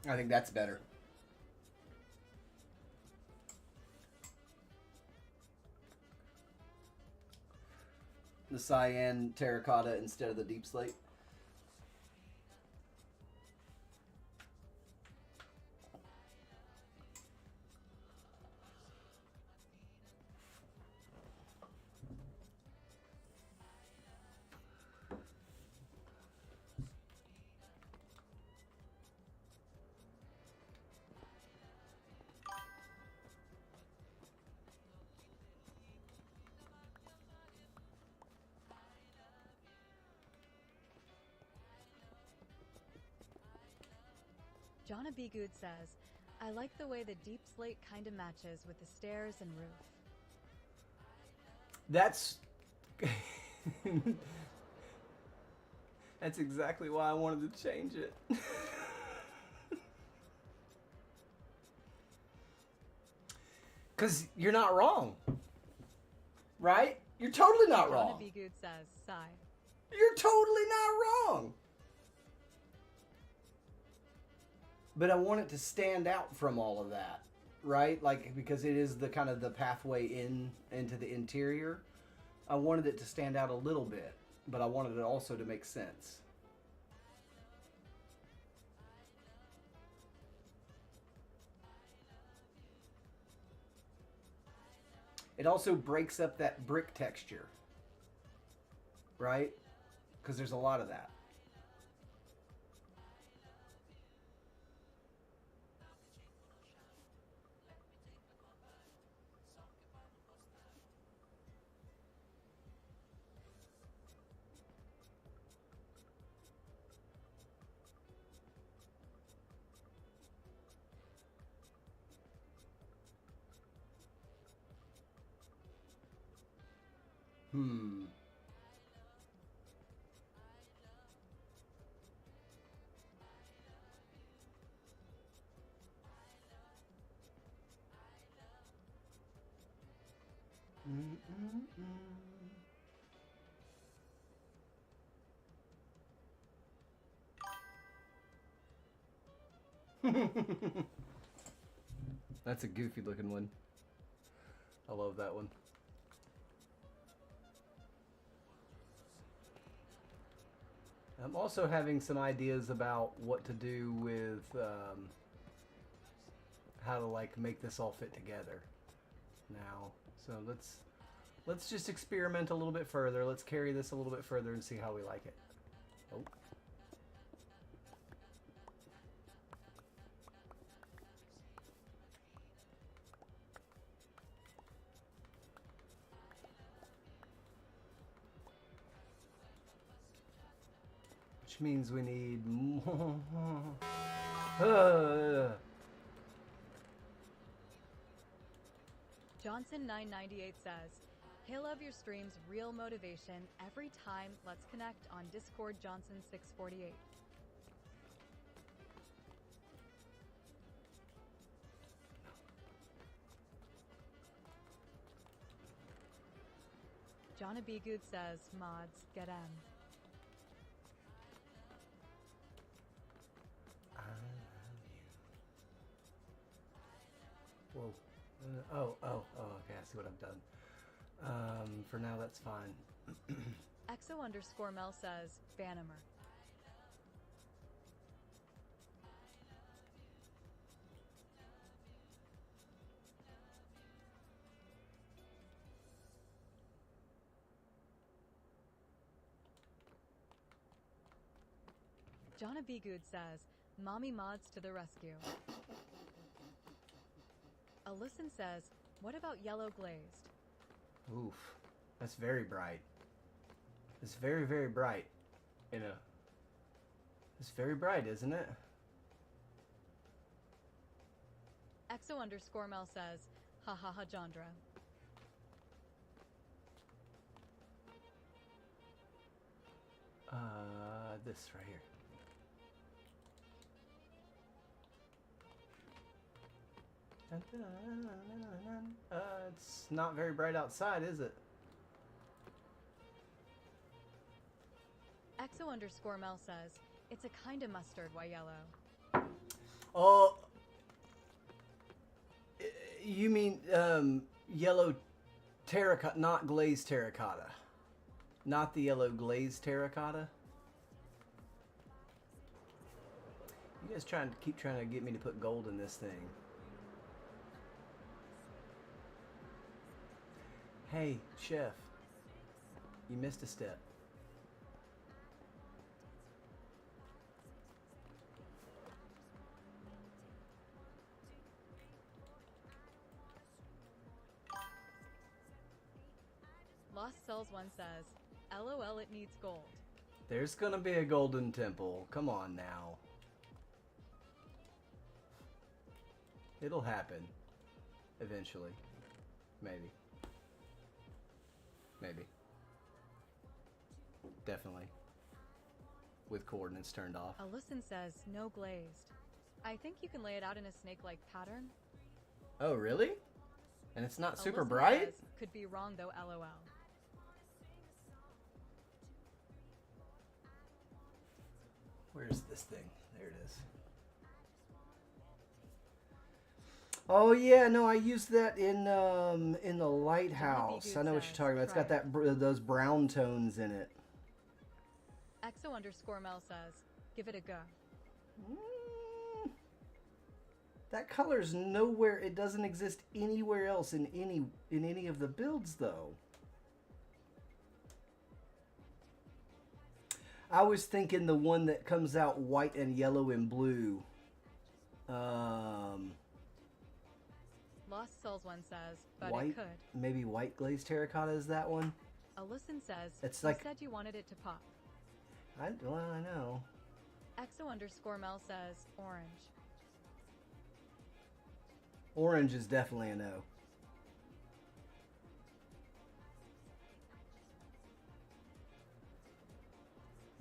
I think that's better. the cyan terracotta instead of the deep slate. Jonna B. Good says, I like the way the deep slate kind of matches with the stairs and roof. That's that's exactly why I wanted to change it. Because you're not wrong. Right? You're totally not wrong. Jonna B. Good says, sigh. You're totally not wrong. But I want it to stand out from all of that, right? Like, because it is the kind of the pathway into the interior. I wanted it to stand out a little bit, but I wanted it also to make sense. It also breaks up that brick texture, right? Because there's a lot of that. Hmm. That's a goofy looking one. I love that one. I'm also having some ideas about what to do with how to like make this all fit together now. So let's just experiment a little bit further. Let's carry this a little bit further and see how we like it. Oh. Which means we need more. Johnson998 says, Hey, love your streams, real motivation. Every time, let's connect on Discord Johnson648. Jonna B. Good says, mods, get M. Whoa. Okay, I see what I've done. For now, that's fine. Exo_Mel says, Bannimer. Jonna B. Good says, Mommy mods to the rescue. Alyson says, what about yellow glazed? Oof. That's very bright. It's very, very bright. It's very bright, isn't it? Exo_Mel says, ha ha ha Jandra. This right here. It's not very bright outside, is it? Exo_Mel says, it's a kind of mustard, why yellow? Oh, you mean yellow terracotta, not glazed terracotta. Not the yellow glazed terracotta. You guys keep trying to get me to put gold in this thing. Hey, chef. You missed a step. Lost Cells 1 says, LOL, it needs gold. There's gonna be a golden temple. Come on now. It'll happen. Eventually. Maybe. Maybe. Definitely. With coordinates turned off. Alyson says, no glazed. I think you can lay it out in a snake-like pattern. Oh, really? And it's not super Alyson bright? says, could be wrong though, LOL. Where's this thing? There it is. Oh yeah, no, I used that in the lighthouse. I know what you're talking about. It's got that those brown tones in it. EXO_Mel says, give it a go. That color's nowhere. It doesn't exist anywhere else in any of the builds though. I was thinking the one that comes out white and yellow and blue. Lost Souls 1 says, but White, it could. maybe white glazed terracotta is that one. Alyson says, It's you like said you wanted it to pop. I know. EXO_Mel says, orange. Orange is definitely a no.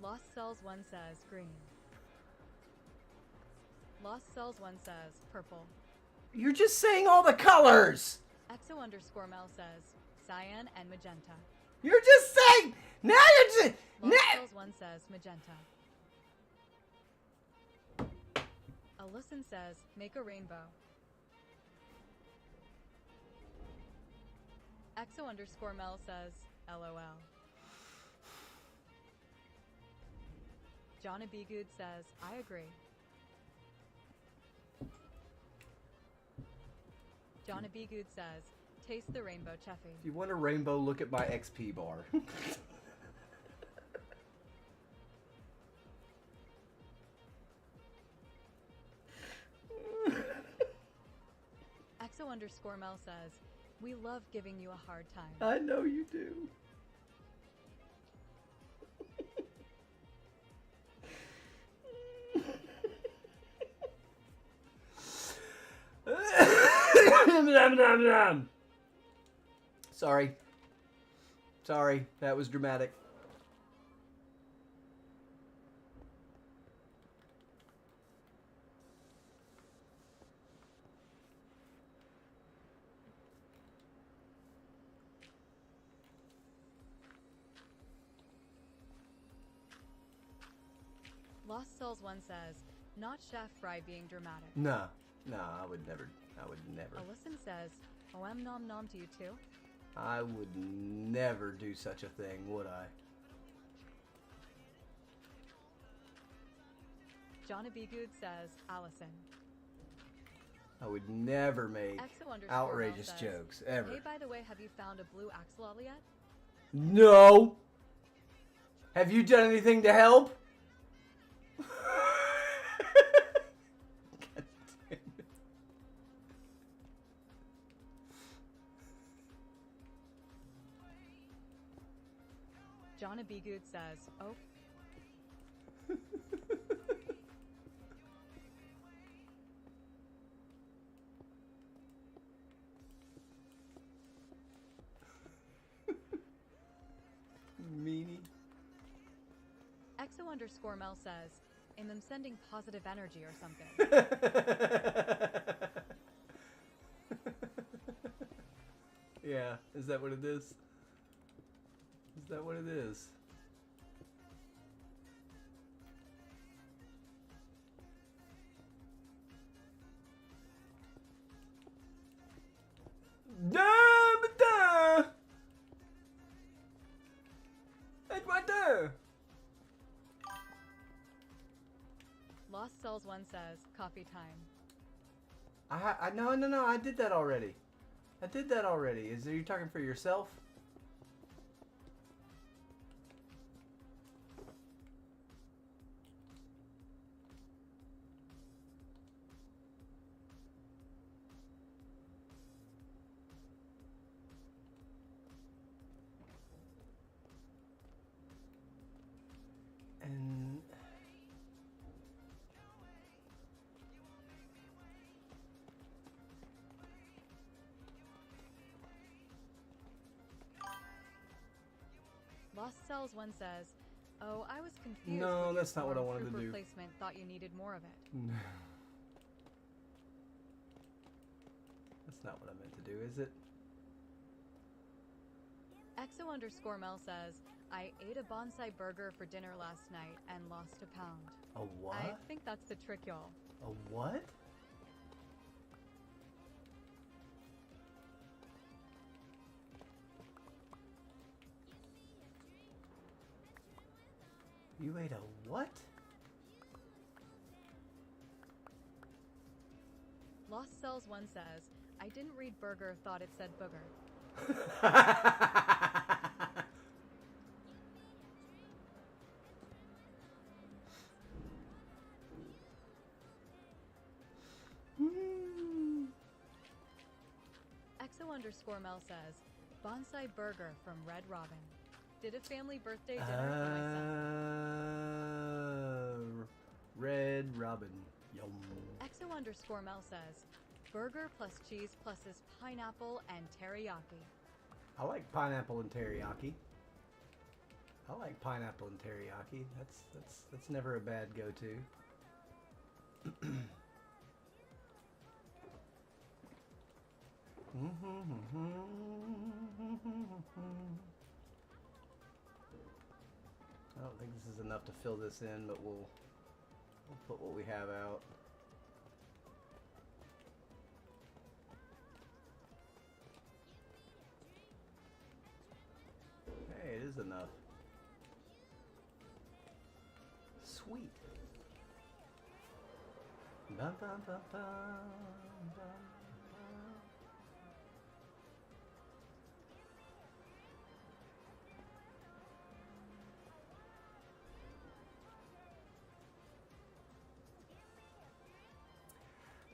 Lost Cells 1 says, green. Lost Cells 1 says, purple. You're just saying all the colors! EXO_Mel says, cyan and magenta. You're just saying! Now you're just... Lost Cells 1 says, magenta. Alyson says, make a rainbow. EXO_Mel says, LOL. Jonna B. Good says, I agree. Jonna B. Good says, taste the rainbow, Cheffy. If you want a rainbow, look at my XP bar. EXO_Mel says, we love giving you a hard time. I know you do. Sorry, that was dramatic. Lost Souls 1 says, not Chef Fry being dramatic. No, I would never. Alyson says, OM nom nom to you too. I would never do such a thing, would I? Jonna B. Good says, Allison. I would never make outrageous says, jokes, ever. Hey, by the way, have you found a blue axolotl yet? No! Have you done anything to help? God damn it. Jonna B. Good says, oh. Meanie. EXO_Mel says, and I'm sending positive energy or something. Yeah, is that what it is? Is that what it is? it right there. Lost Cells 1 says, coffee time. No. I did that already. Is you talking for yourself? And Lost Cells 1 says, oh, I was confused. no, when that's not what I wanted to Stormtrooper do. Replacement thought you needed more of it. That's not what I meant to do, is it? Exo_Mel says, I ate a bonsai burger for dinner last night and lost a pound. A what? I think that's the trick, y'all. A what? You ate a what? Lost Cells 1 says, I didn't read burger, thought it said booger. Exo_Mel says, bonsai burger from Red Robin. Did a family birthday dinner for my son. Red Robin. Yum. Exo_Mel says, burger plus cheese plus his pineapple and teriyaki. I like pineapple and teriyaki. That's never a bad go-to. I don't think this is enough to fill this in, but we'll put what we have out. Hey, it is enough. Sweet. Bum, bum, bum, bum, bum.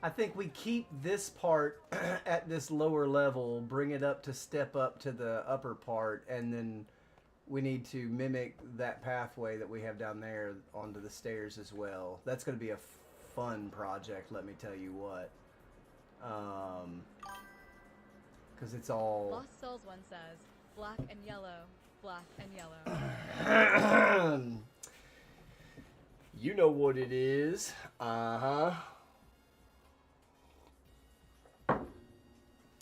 I think we keep this part at this lower level, bring it up to step up to the upper part, and then we need to mimic that pathway that we have down there onto the stairs as well. That's going to be a fun project, let me tell you what. Because it's all... Lost Cells 1 says, black and yellow, black and yellow. You know what it is. Uh-huh.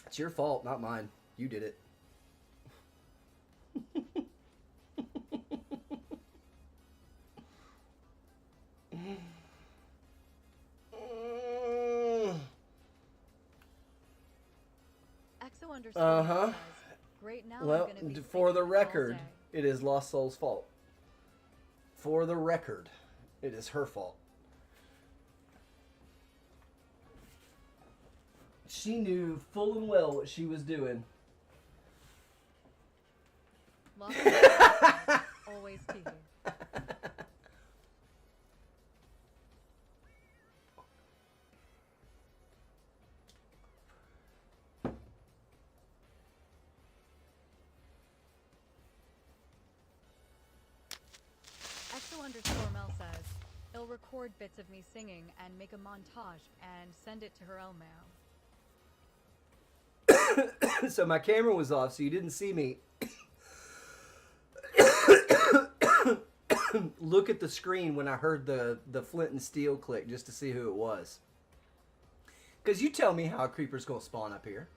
It's your fault, not mine. You did it. Exo_Mel says, great, now Well, I'm gonna be for the singing all record, day. it is Lost Soul's fault. For the record, it is her fault. She knew full and well what she was doing. Lost Cells says, always TV. Exo_Mel says, he'll record bits of me singing and make a montage and send it to her mail. So my camera was off, so you didn't see me. Look at the screen when I heard the flint and steel click just to see who it was. Because you tell me how a creeper's going to spawn up here.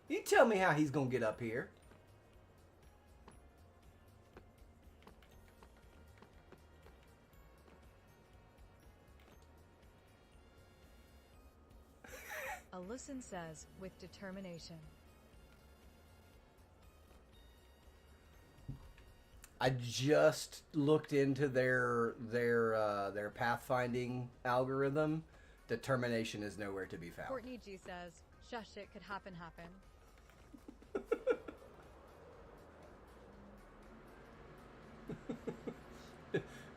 You tell me how he's going to get up here. Alyson says, with determination. I just looked into their pathfinding algorithm. Determination is nowhere to be found. Courtney G says, shush, it could happen.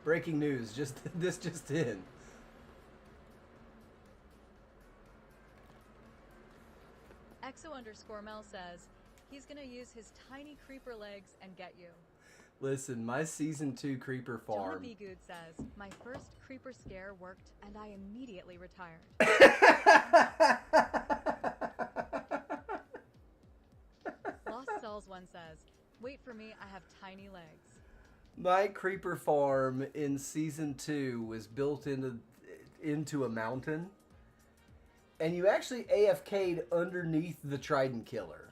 Breaking news, this just in. Exo_Mel says, he's gonna use his tiny creeper legs and get you. Listen, my season 2 creeper farm. John B. Good says, my first creeper scare worked and I immediately retired. Lost Cells 1 says, wait for me, I have tiny legs. My creeper farm in season 2 was built into a mountain. And you actually AFK'd underneath the Trident Killer.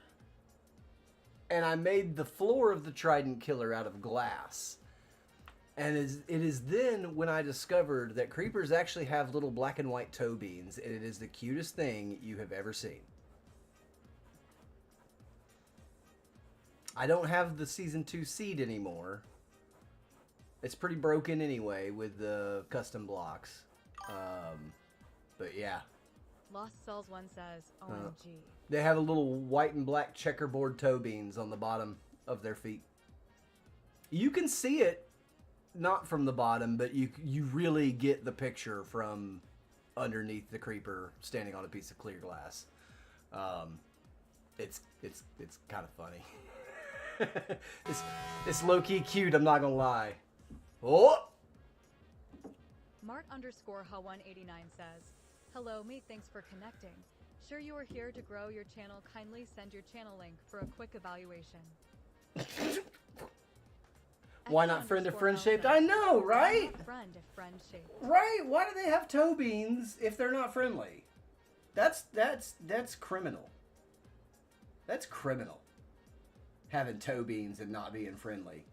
And I made the floor of the Trident Killer out of glass. And it is then when I discovered that creepers actually have little black and white toe beans. And it is the cutest thing you have ever seen. I don't have the season 2 seed anymore. It's pretty broken anyway with the custom blocks. But yeah. Lost Cells 1 says, OMG. They have a little white and black checkerboard toe beans on the bottom of their feet. You can see it, not from the bottom, but you really get the picture from underneath the creeper standing on a piece of clear glass. It's kind of funny. It's low-key cute, I'm not gonna lie. Oh! Mart_Ha189 says, hello, mate, thanks for connecting. Sure you are here to grow your channel. Kindly send your channel link for a quick evaluation. Why not friend if friend shaped? I know, right? Friend if friend shaped. Right? Why do they have toe beans if they're not friendly? That's criminal. That's criminal. Having toe beans and not being friendly.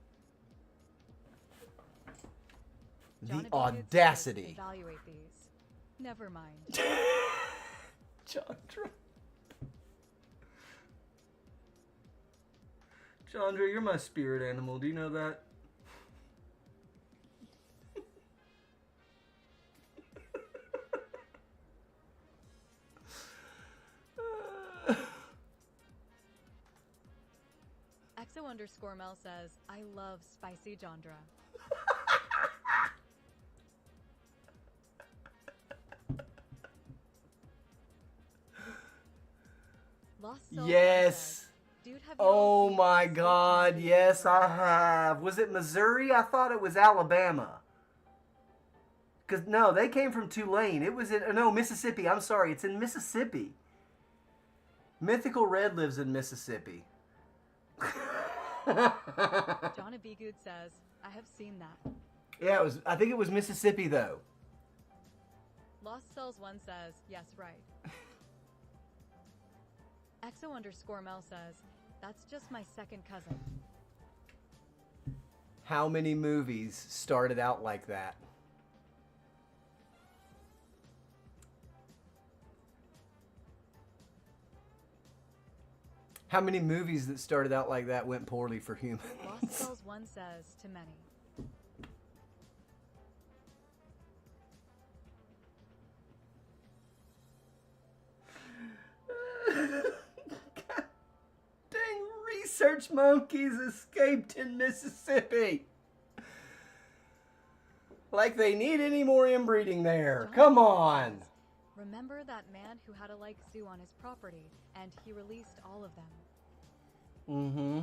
The audacity. Evaluate these. Never mind. Chandra, you're my spirit animal. Do you know that? Exo_Mel says, I love spicy Jandra. Lost Soul Yes. says, dude, have you Oh all seen my this God. YouTube Yes, video? I have. Was it Missouri? I thought it was Alabama. Because, no, they came from Tulane. It was in, no, Mississippi. I'm sorry. It's in Mississippi. Mythical Red lives in Mississippi. Johnny B. Good says, I have seen that. Yeah, I think it was Mississippi, though. Lost Cells 1 says, yes, right. Exo_Mel says, that's just my second cousin. How many movies started out like that? How many movies that started out like that went poorly for humans? Lost Cells 1 says, to many. Dang, research monkeys escaped in Mississippi. Like they need any more inbreeding there. Come on. Remember that man who had a like zoo on his property, and he released all of them. Mm-hmm.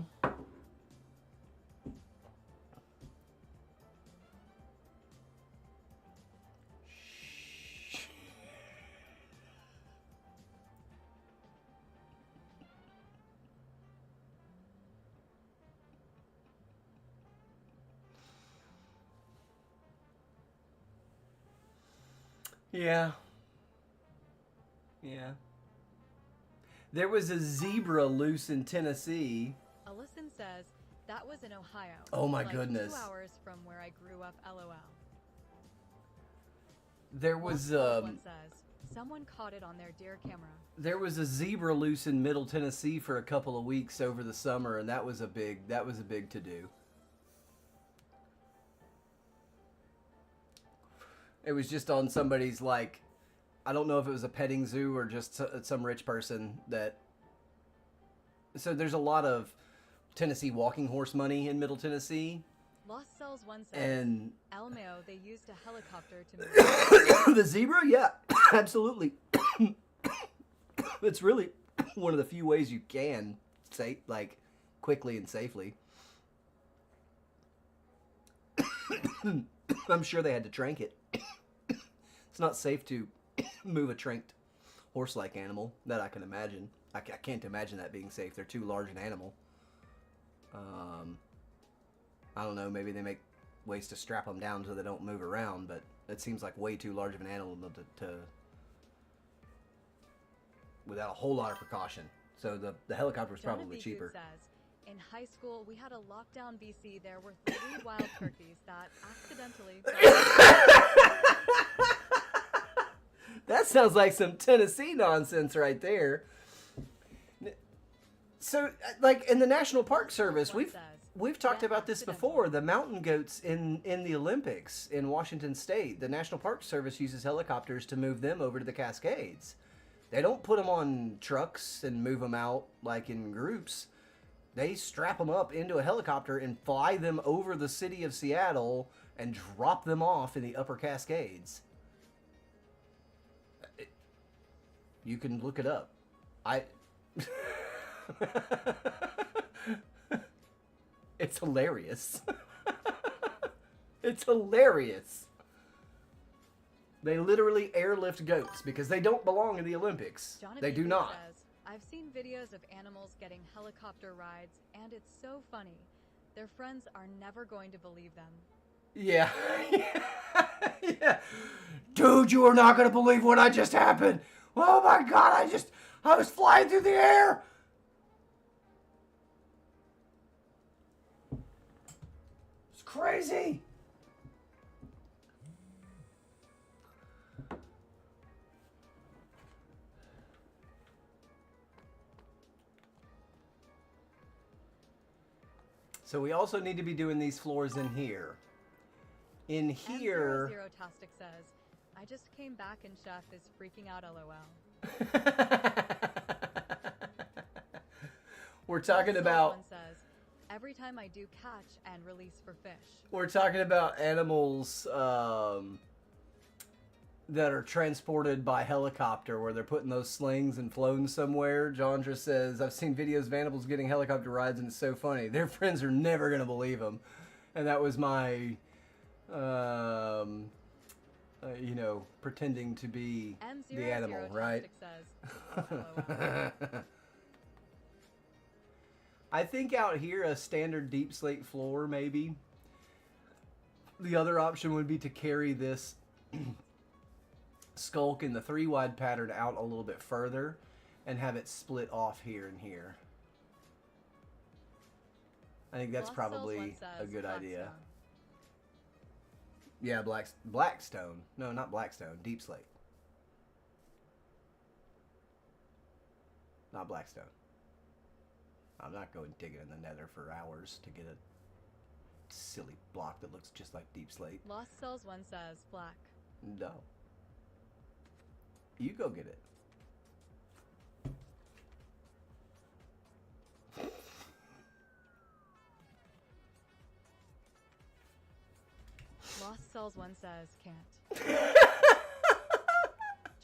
Yeah. Yeah. There was a zebra loose in Tennessee. Ellison says, that was in Ohio. Oh my like goodness. 2 hours from where I grew up, LOL. There was One says, someone caught it on their deer camera. There was a zebra loose in Middle Tennessee for a couple of weeks over the summer, and that was a big to do. It was just on somebody's, like, I don't know if it was a petting zoo or just some rich person that. So there's a lot of Tennessee walking horse money in Middle Tennessee. Lost Cells 1 says, And Elmeo, they used a helicopter to move. the zebra, yeah, absolutely. It's really one of the few ways you can say, like, quickly and safely. I'm sure they had to trank it. It's not safe to move a tranked horse-like animal that I can imagine. I can't imagine that being safe. They're too large an animal. I don't know. Maybe they make ways to strap them down so they don't move around, but it seems like way too large of an animal to without a whole lot of precaution. So the helicopter was probably cheaper. Says, in high school, we had a lockdown BC. There were 3 wild turkeys that accidentally. That sounds like some Tennessee nonsense right there. So, like in the National Park Service, we've talked about this before. The mountain goats in the Olympics in Washington State, the National Park Service uses helicopters to move them over to the Cascades. They don't put them on trucks and move them out like in groups. They strap them up into a helicopter and fly them over the city of Seattle and drop them off in the Upper Cascades. You can look it up. It's hilarious. It's hilarious. They literally airlift goats because they don't belong in the Olympics. They do not. Says, I've seen videos of animals getting helicopter rides, and it's so funny. Their friends are never going to believe them. Yeah. Yeah. Dude, you are not going to believe what just happened. Oh my God, I was flying through the air. It's crazy. So we also need to be doing these floors in here. In here... Zero Tastic says, I just came back and Chef is freaking out LOL. We're talking about... One says, every time I do catch and release for fish. We're talking about animals that are transported by helicopter where they're putting those slings and flown somewhere. Jandra says, I've seen videos of animals getting helicopter rides and it's so funny. Their friends are never going to believe them. And that was my, pretending to be the animal, right? Says, I think out here a standard deep slate floor maybe. The other option would be to carry this skulk in the 3-wide pattern out a little bit further and have it split off here and here. I think that's probably a good idea. Yeah, Blackstone. No, not Blackstone. Deep slate. Not Blackstone. I'm not going digging in the nether for hours to get a silly block that looks just like deep slate. Lost Cells 1 says black. No. You go get it. Lost Cells 1 says can't.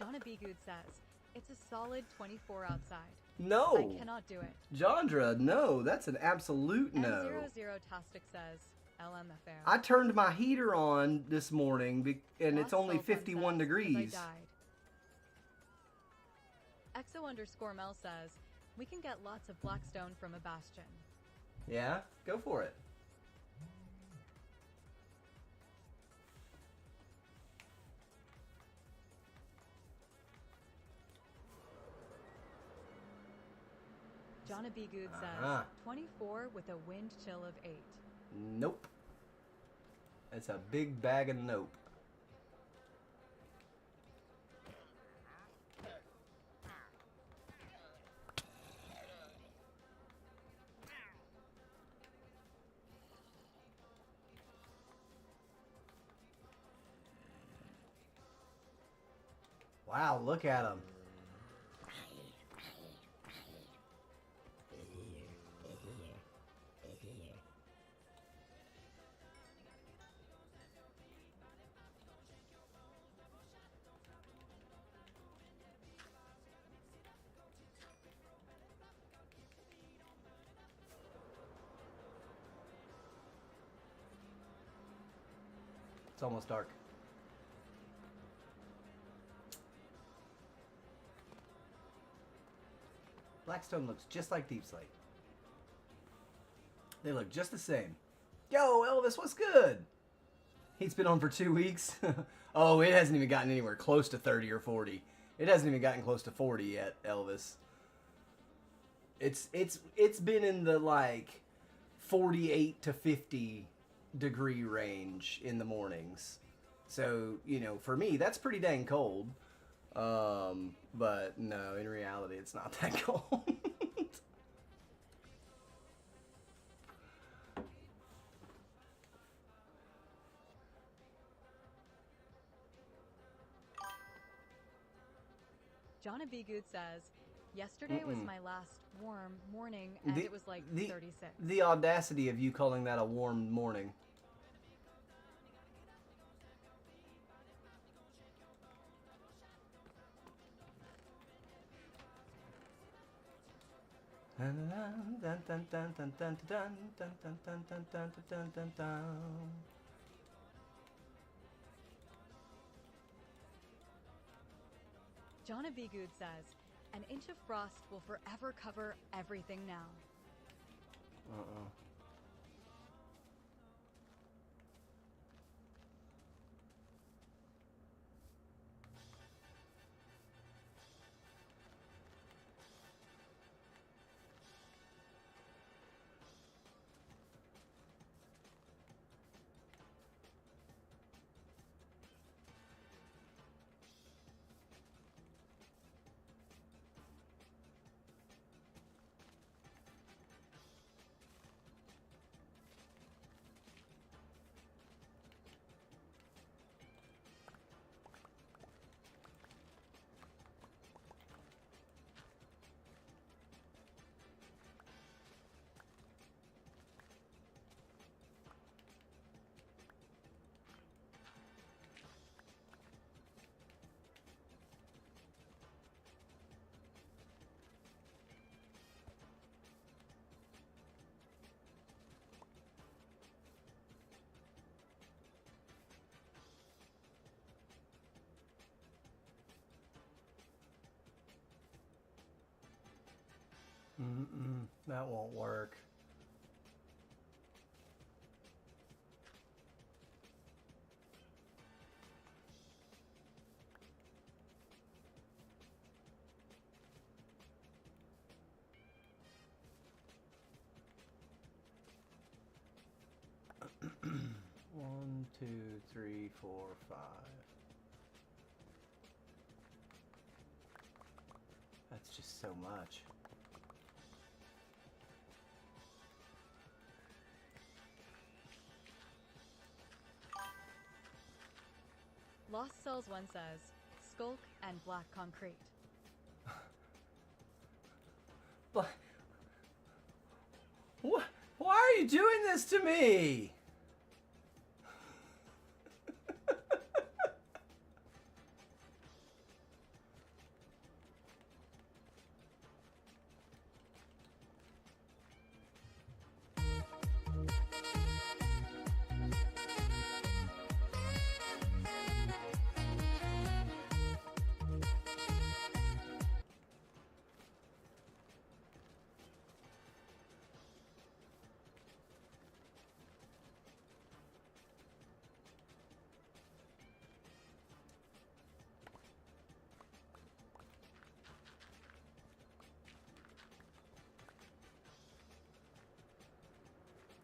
Jonna B. Good says, it's a solid 24 outside. No. I cannot do it. Jandra, no. That's an absolute no. M00 Tastic says, LMFAO. I turned my heater on this morning and it's only 51 says, degrees. I died. Exo_Mel says, we can get lots of Blackstone from a bastion. Yeah? Go for it. Jonna B. Good says, 24 with a wind chill of 8. Nope. It's a big bag of nope. Wow, look at him. It's almost dark. Blackstone looks just like Deep Slate. They look just the same. Yo, Elvis, what's good? He's been on for 2 weeks. Oh, it hasn't even gotten anywhere close to 30 or 40. It hasn't even gotten close to 40 yet, Elvis. It's been in the like 48 to 50 degree range in the mornings. So, you know, for me, that's pretty dang cold. But no, in reality, it's not that cold. John B. Good says, yesterday was my last warm morning, and it was like 36. The audacity of you calling that a warm morning. John B. Good says, an inch of frost will forever cover everything now. That won't work. One, two, three, four, five. That's just so much. Lost Cells 1 says, Skulk and Black Concrete. But what? Why are you doing this to me?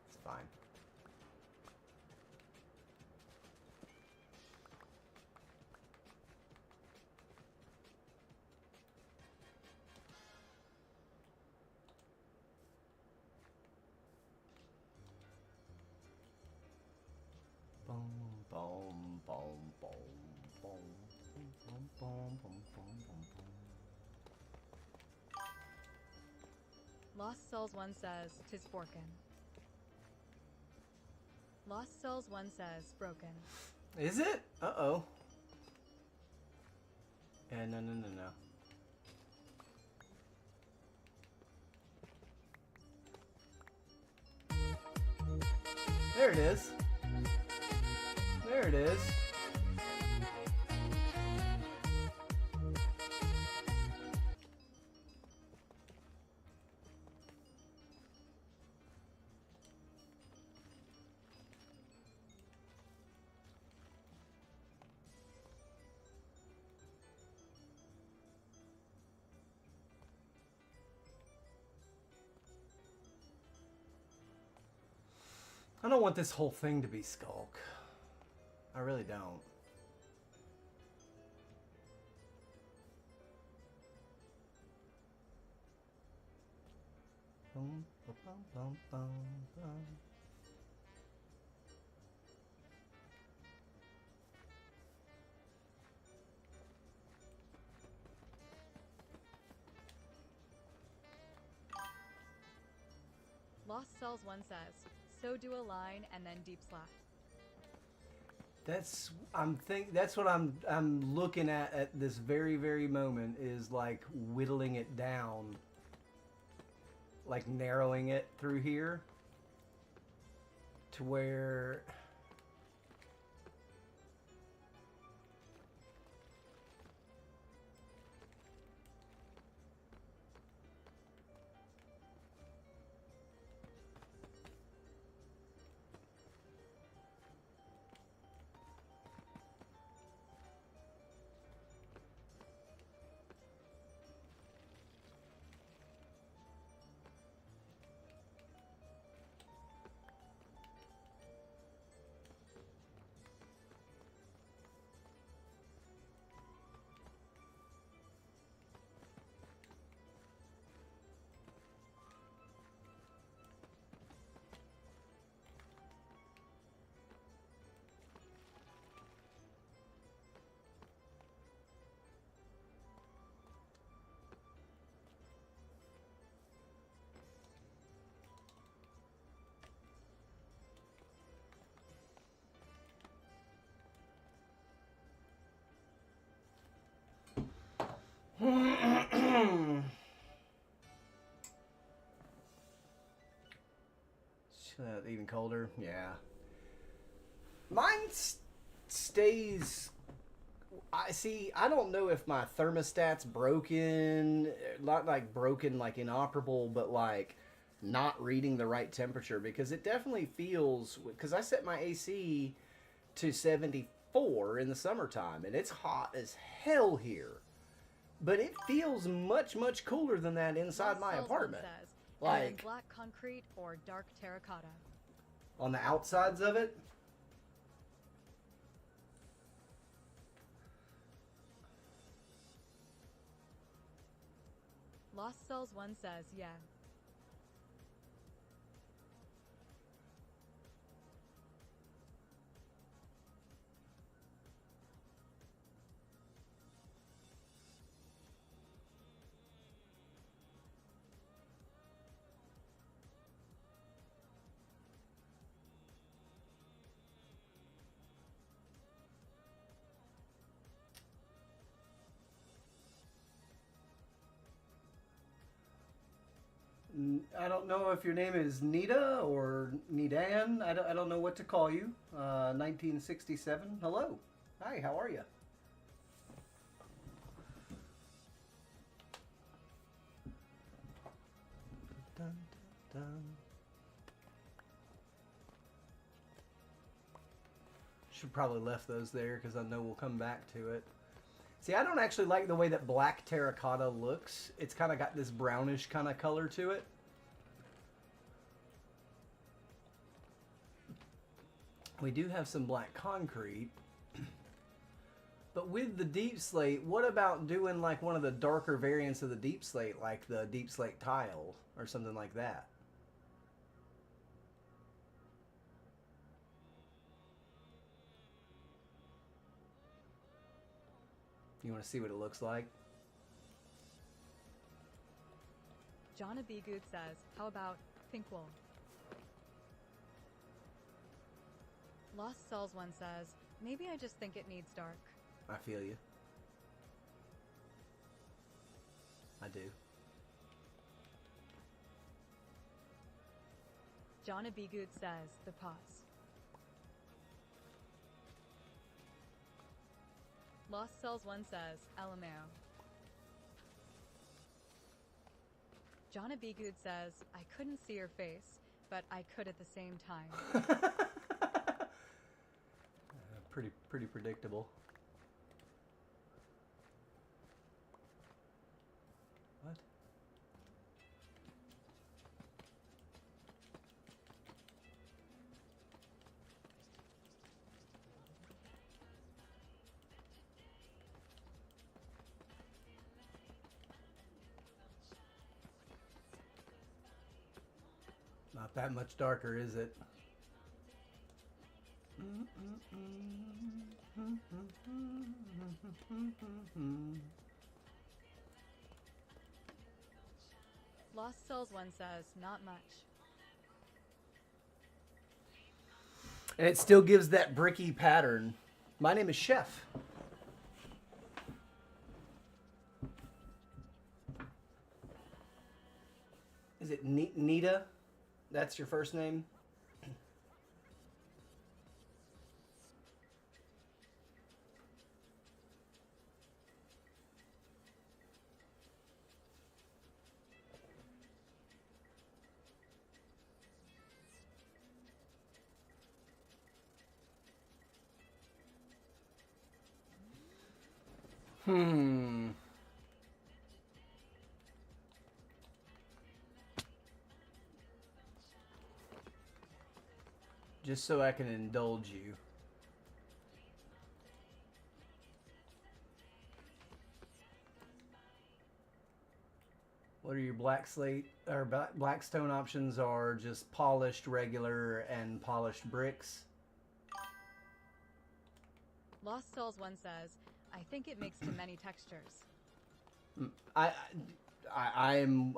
It's fine. Boom, boom, boom, boom, boom, boom, boom, boom, boom. Lost Souls 1 says, "'Tis Borkin." Lost Souls 1 says, "Broken." Is it? Uh-oh. Yeah, no. There it is. There it is. I don't want this whole thing to be Skulk. I really don't. Boom, boom, boom, boom, boom. Lost Souls 1 says, "So do a line and then deep slap." That's what I'm looking at this very moment is like whittling it down, like narrowing it through here to where even colder. Yeah. Mine stays. I don't know if my thermostat's broken, not like broken, like inoperable, but like not reading the right temperature, because it definitely feels, because I set my AC to 74 in the summertime and it's hot as hell here. But it feels much cooler than that inside my apartment. Says, like black concrete or dark terracotta. On the outsides of it. Lost Cells 1 says, "Yeah." I don't know if your name is Nita or Nidan. I don't know what to call you. 1967. Hello. Hi, how are you? Dun, dun, dun. Should probably left those there because I know we'll come back to it. See, I don't actually like the way that black terracotta looks. It's kind of got this brownish kind of color to it. We do have some black concrete. But with the deep slate, what about doing like one of the darker variants of the deep slate, like the deep slate tile or something like that? You want to see what it looks like? Jonna B. Good says, how about Pink Wool? Lost Souls one says, maybe I just think it needs dark. I feel you. I do. Jonna B. Good says, the pause. Lost Cells 1 says, LMAO. Jonna B. Good says, I couldn't see your face, but I could at the same time. Pretty predictable. What? Not that much darker, is it? Lost Cells 1 says, not much. And it still gives that bricky pattern. My name is Chef. Is it Nita? That's your first name? Just so I can indulge you. What are your black slate or black stone options? Are just polished regular and polished bricks. Lost Cells 1 says, I think it makes too many textures. I am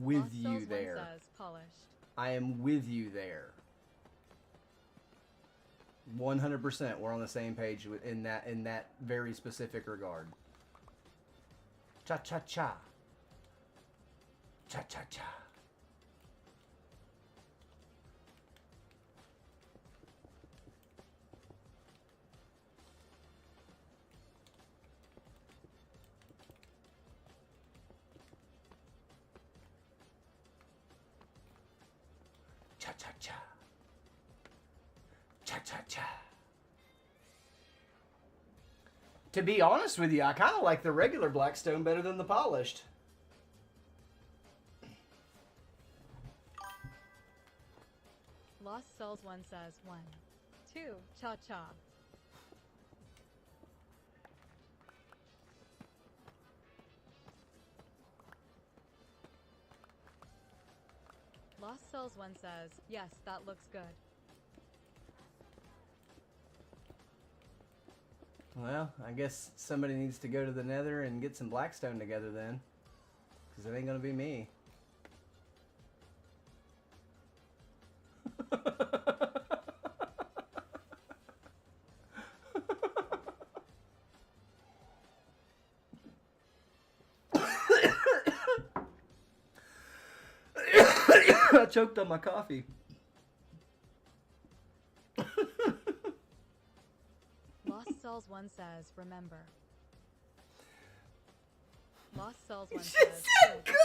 with Lost you Cells there. 1 says, polished. I am with you there. 100%. We're on the same page in that very specific regard. Cha cha cha. Cha cha cha. Cha cha cha. Cha cha cha. To be honest with you, I kind of like the regular blackstone better than the polished. Lost Cells 1 says, 1, 2, cha cha. Lost Cells 1 says, yes, that looks good. Well, I guess somebody needs to go to the nether and get some blackstone together then. Because it ain't going to be me. I choked on my coffee. Lost Cells 1 says, remember. Lost Cells 1 She says, said good!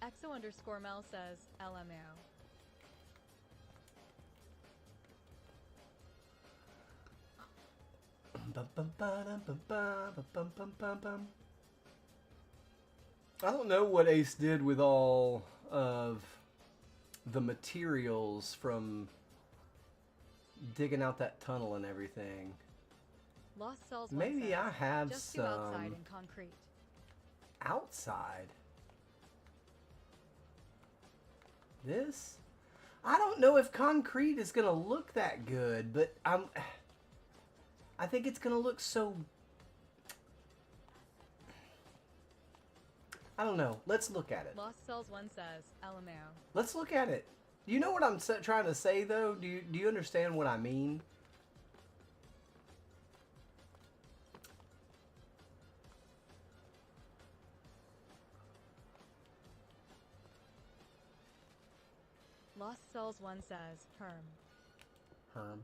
Exo_Mel says, LMAO. I don't know what Ace did with all of the materials from digging out that tunnel and everything. Lost Cells 1 Maybe says, I have just some do outside in concrete. outside. This? I don't know if concrete is gonna look that good, but I think it's gonna look so. I don't know. Let's look at it. Lost Cells 1 says, LMAO. Let's look at it. Do you know what I'm trying to say, though? Do you understand what I mean? Lost Cells 1 says, Herm. Herm.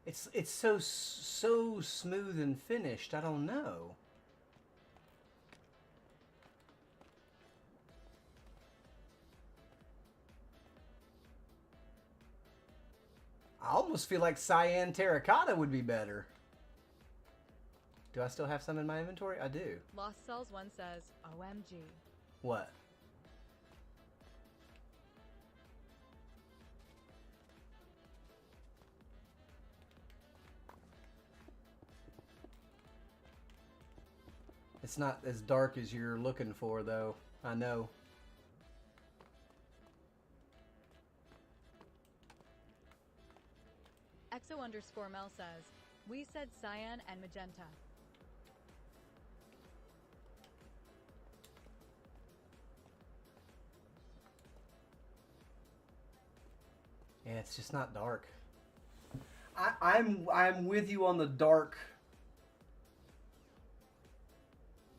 It's so smooth and finished. I don't know. I almost feel like cyan terracotta would be better. Do I still have some in my inventory? I do. Lost Cells 1 says, OMG. What? It's not as dark as you're looking for, though. I know. Exo_Mel says, we said cyan and magenta. Yeah, it's just not dark. I'm with you on the dark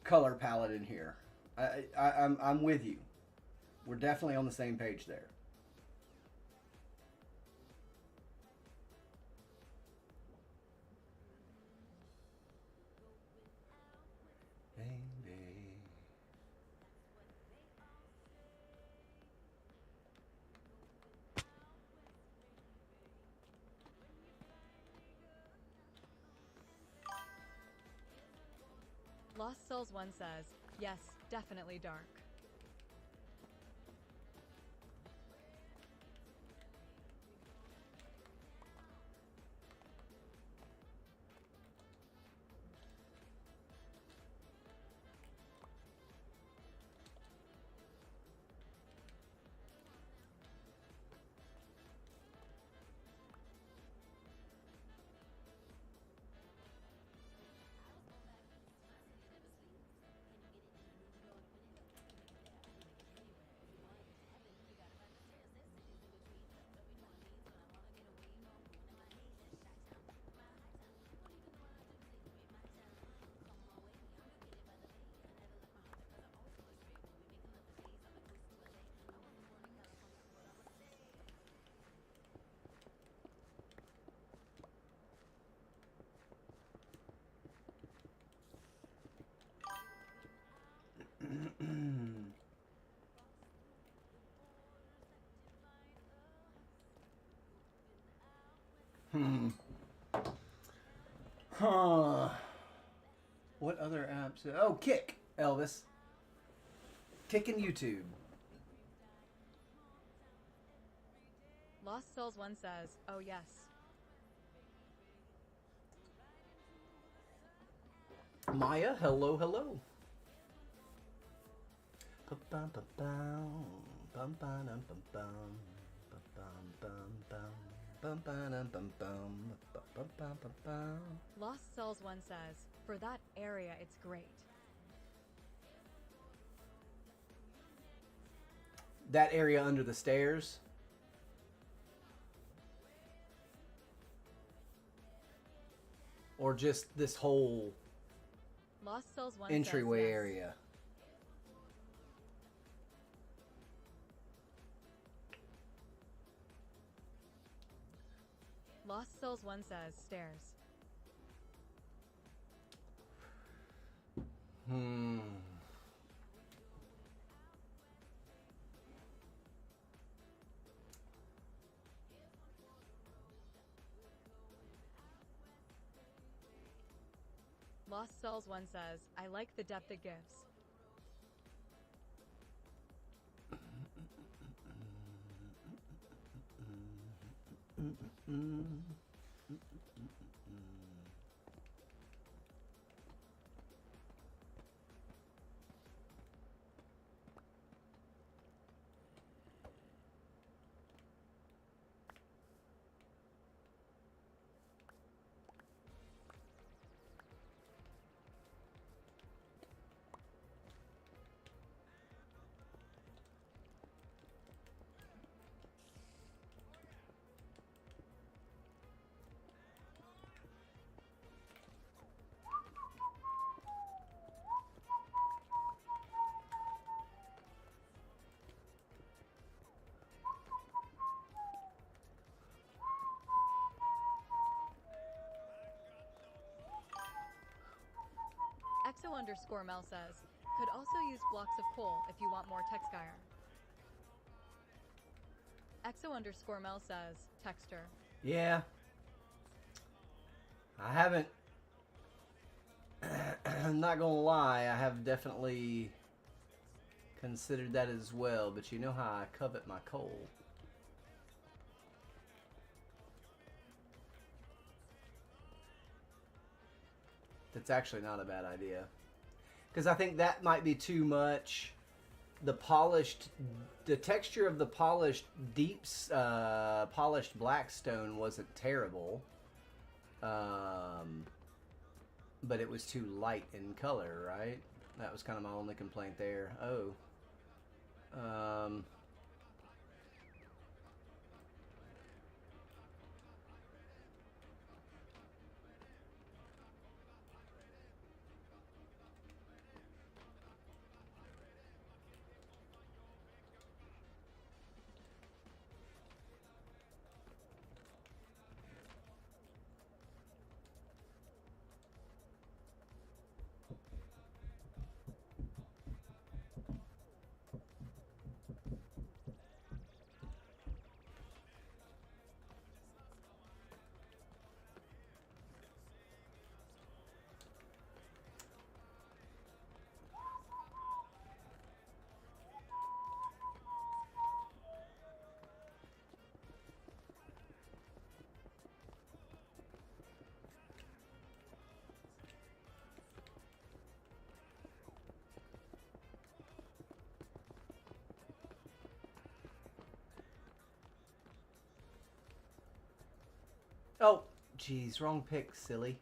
color palette in here. I'm with you. We're definitely on the same page there. Baby. Lost Cells 1 says, yes, definitely dark. Huh. What other apps? Oh, Kick, Elvis. Kick and YouTube. Lost Cells 1 says, oh yes. Maya, hello, hello. Ba-bum-ba-bum, bum-ba-dum-bum-bum, ba-bum-bum-bum, bum-ba-dum-bum-bum, ba-bum-bum-bum. Lost Cells 1 says, for that area it's great. That area under the stairs? Or just this whole Lost Cells 1 entryway says, yes. area? Lost Cells 1 says, stairs. Lost Cells 1 says, I like the depth it gives. Exo_Mel says, could also use blocks of coal if you want more texture. Exo_Mel says, texture. Yeah. I haven't. I'm not gonna lie, I have definitely considered that as well, but you know how I covet my coal. That's actually not a bad idea. Because I think that might be too much. The texture of the polished polished blackstone wasn't terrible. But it was too light in color, right? That was kind of my only complaint there. Oh. Oh, geez, wrong pick, silly.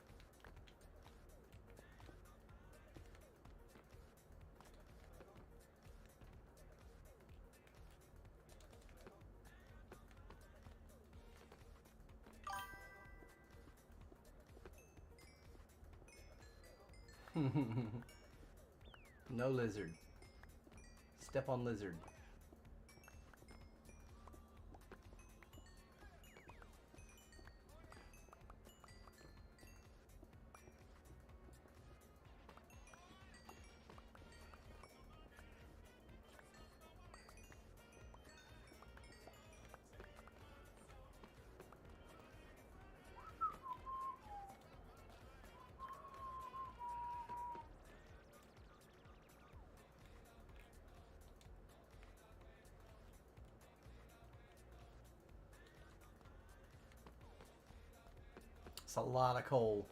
No lizard. Step on lizard. It's a lot of coal.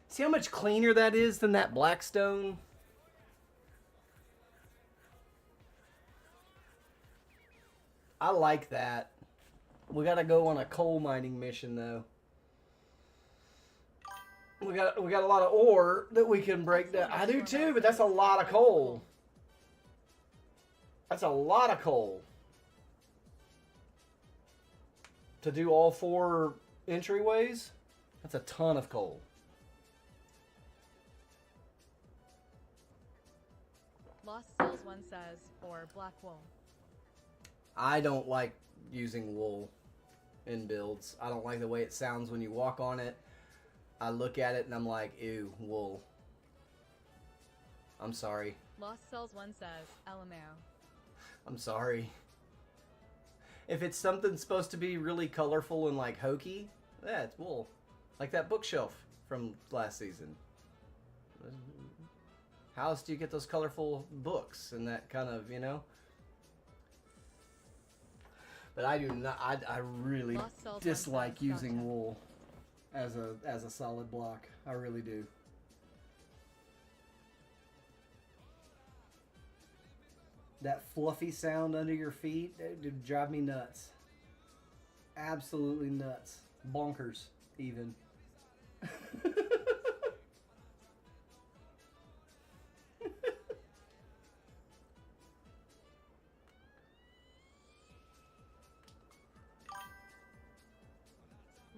See how much cleaner that is than that blackstone? I like that. We gotta go on a coal mining mission though. We got a lot of ore that we can break down. I do too, but that's a lot of coal. That's a lot of coal. To do all 4 entryways? That's a ton of coal. Lost Souls 1 says, or black wool. I don't like using wool in builds. I don't like the way it sounds when you walk on it. I look at it and I'm like, ew, wool. I'm sorry. Lost Cells 1 says, LMAO. I'm sorry. If it's something supposed to be really colorful and like hokey, yeah, it's wool. Like that bookshelf from last season. How else do you get those colorful books and that kind of, you know? But I do not. I really dislike using wool as a solid block. I really do. That fluffy sound under your feet, it would drive me nuts. Absolutely nuts. Bonkers, even.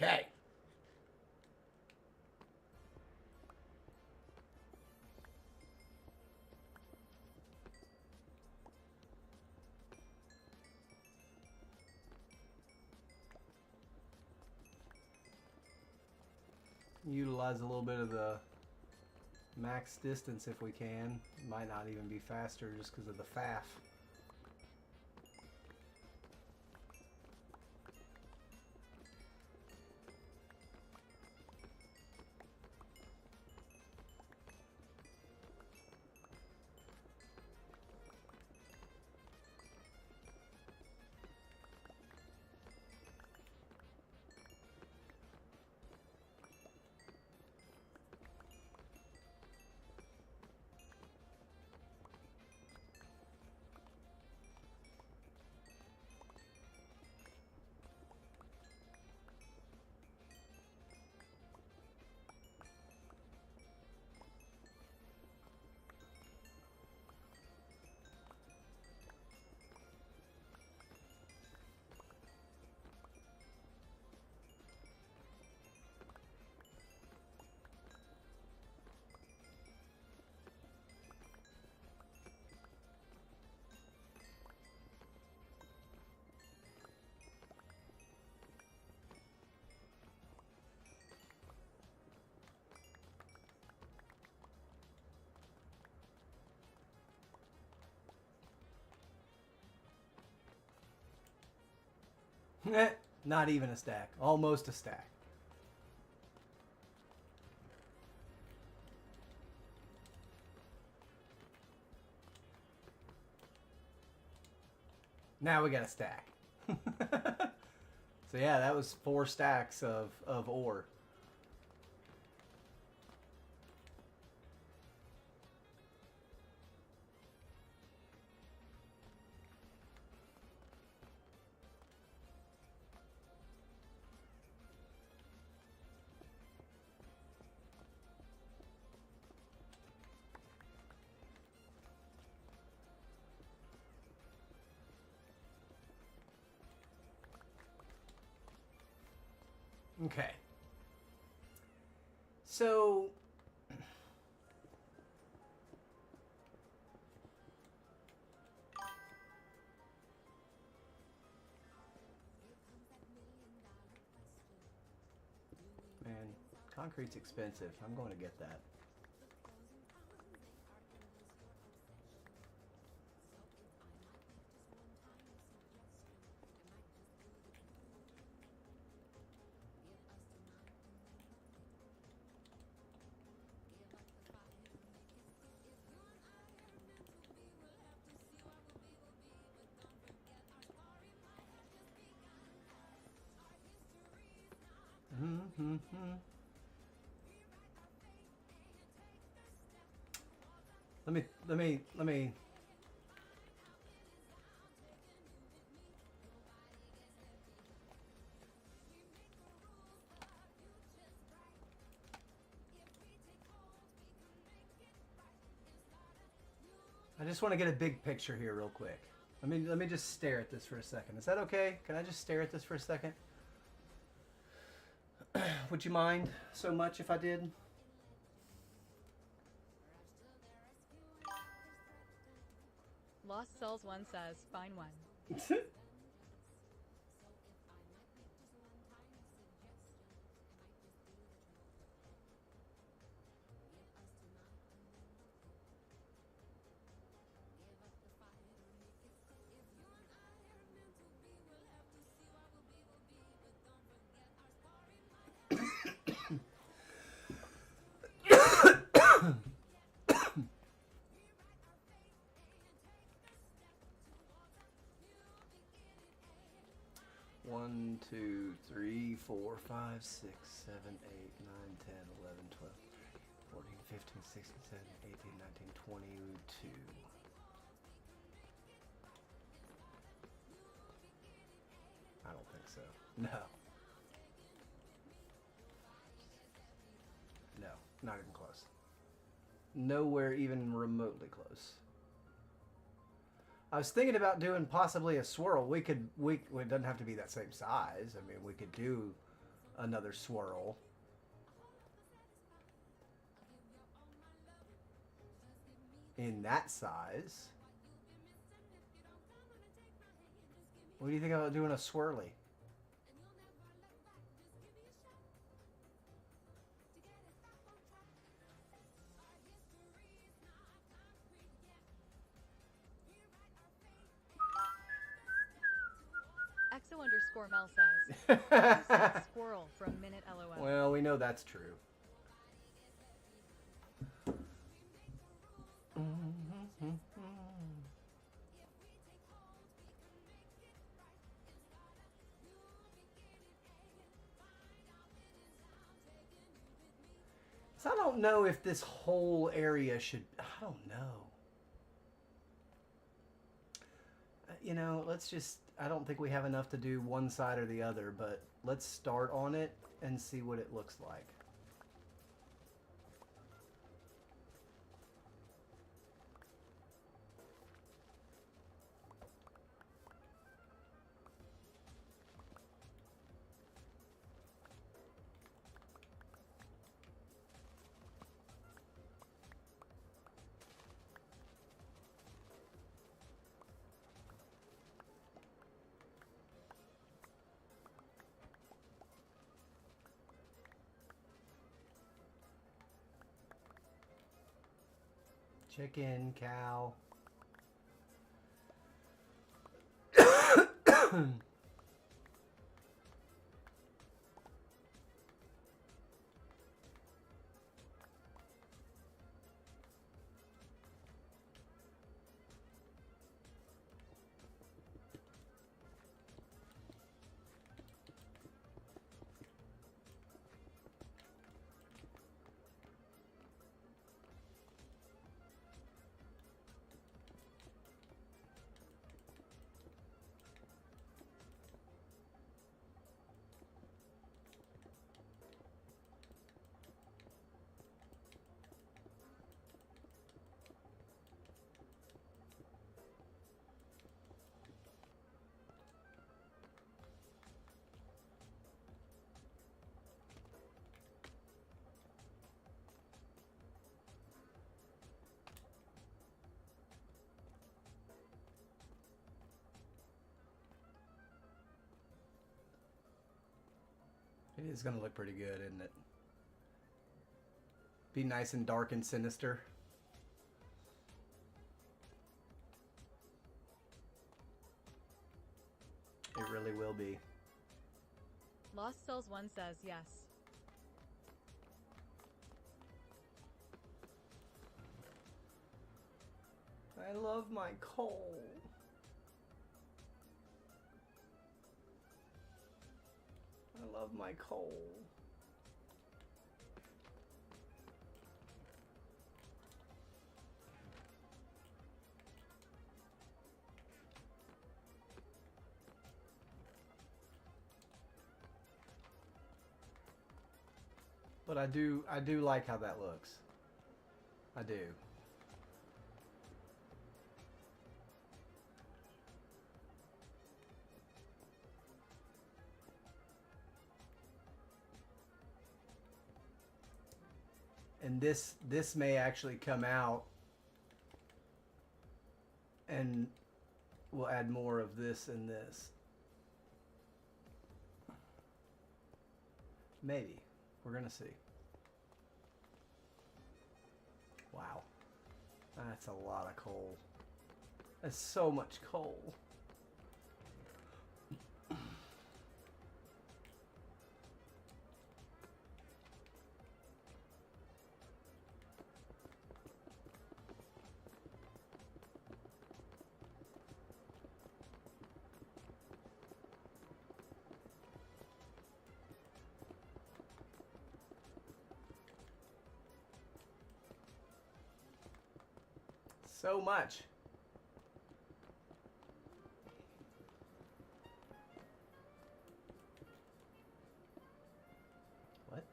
Okay. Utilize a little bit of the max distance if we can. Might not even be faster just because of the faff. Not even a stack. Almost a stack. Now we got a stack. So yeah, that was 4 stacks of ore. Okay. So man, concrete's expensive. I'm going to get that. Let me. I just want to get a big picture here real quick. Let me just stare at this for a second. Is that okay? Can I just stare at this for a second? Would you mind so much if I did? Lost Cells 1 says, fine one. One, two, three, 4, 5, 6, 7, 8, 9, 10, 11, 12, 14, 15, 16, 17, 18, 19, 22. I don't think so. No. No, not even close. Nowhere even remotely close. I was thinking about doing possibly a swirl. It doesn't have to be that same size. I mean, we could do another swirl. In that size. What do you think about doing a swirly? Exo_Mel says, squirrel for a minute, LOL. Well, we know that's true. So I don't know if this whole area should... I don't know. You know, let's just... I don't think we have enough to do one side or the other, but let's start on it and see what it looks like. Chicken, cow. It is going to look pretty good, isn't it? Be nice and dark and sinister. It really will be. Lost Cells 1 says yes. I love my coal. I love my coal. But I do like how that looks. I do. And this may actually come out and we'll add more of this and this. Maybe. We're gonna see. Wow. That's a lot of coal. That's so much coal. So much. What?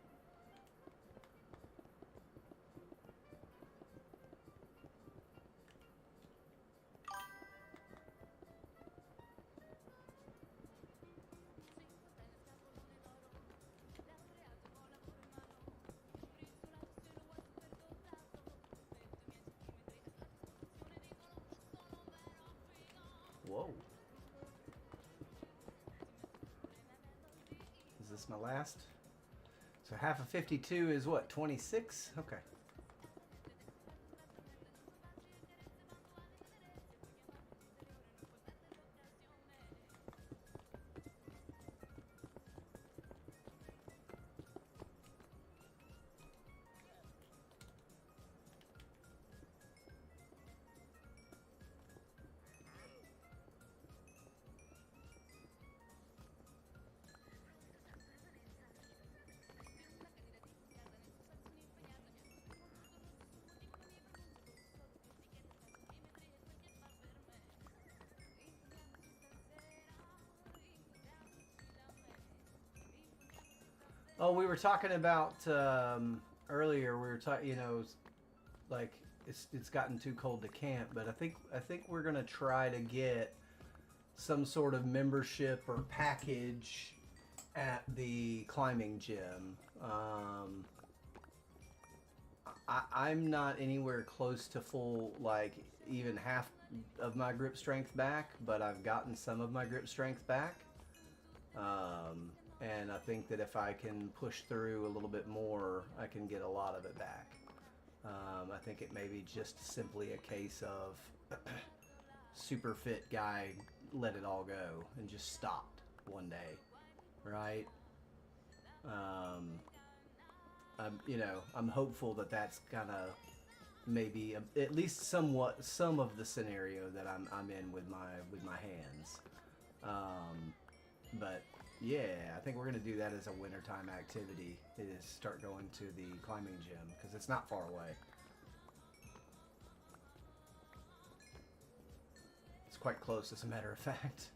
That's my last. So half of 52 is what, 26? Okay. Oh, we were talking about earlier. We were talking, you know, like it's gotten too cold to camp, but I think we're gonna try to get some sort of membership or package at the climbing gym. I'm not anywhere close to full, like even half of my grip strength back, but I've gotten some of my grip strength back. And I think that if I can push through a little bit more, I can get a lot of it back. I think it may be just simply a case of super fit guy let it all go and just stopped one day, right? I'm hopeful that that's kind of maybe at least somewhat some of the scenario that I'm in with my hands. But yeah, I think we're gonna do that as a wintertime activity. Is start going to the climbing gym because it's not far away. It's quite close, as a matter of fact.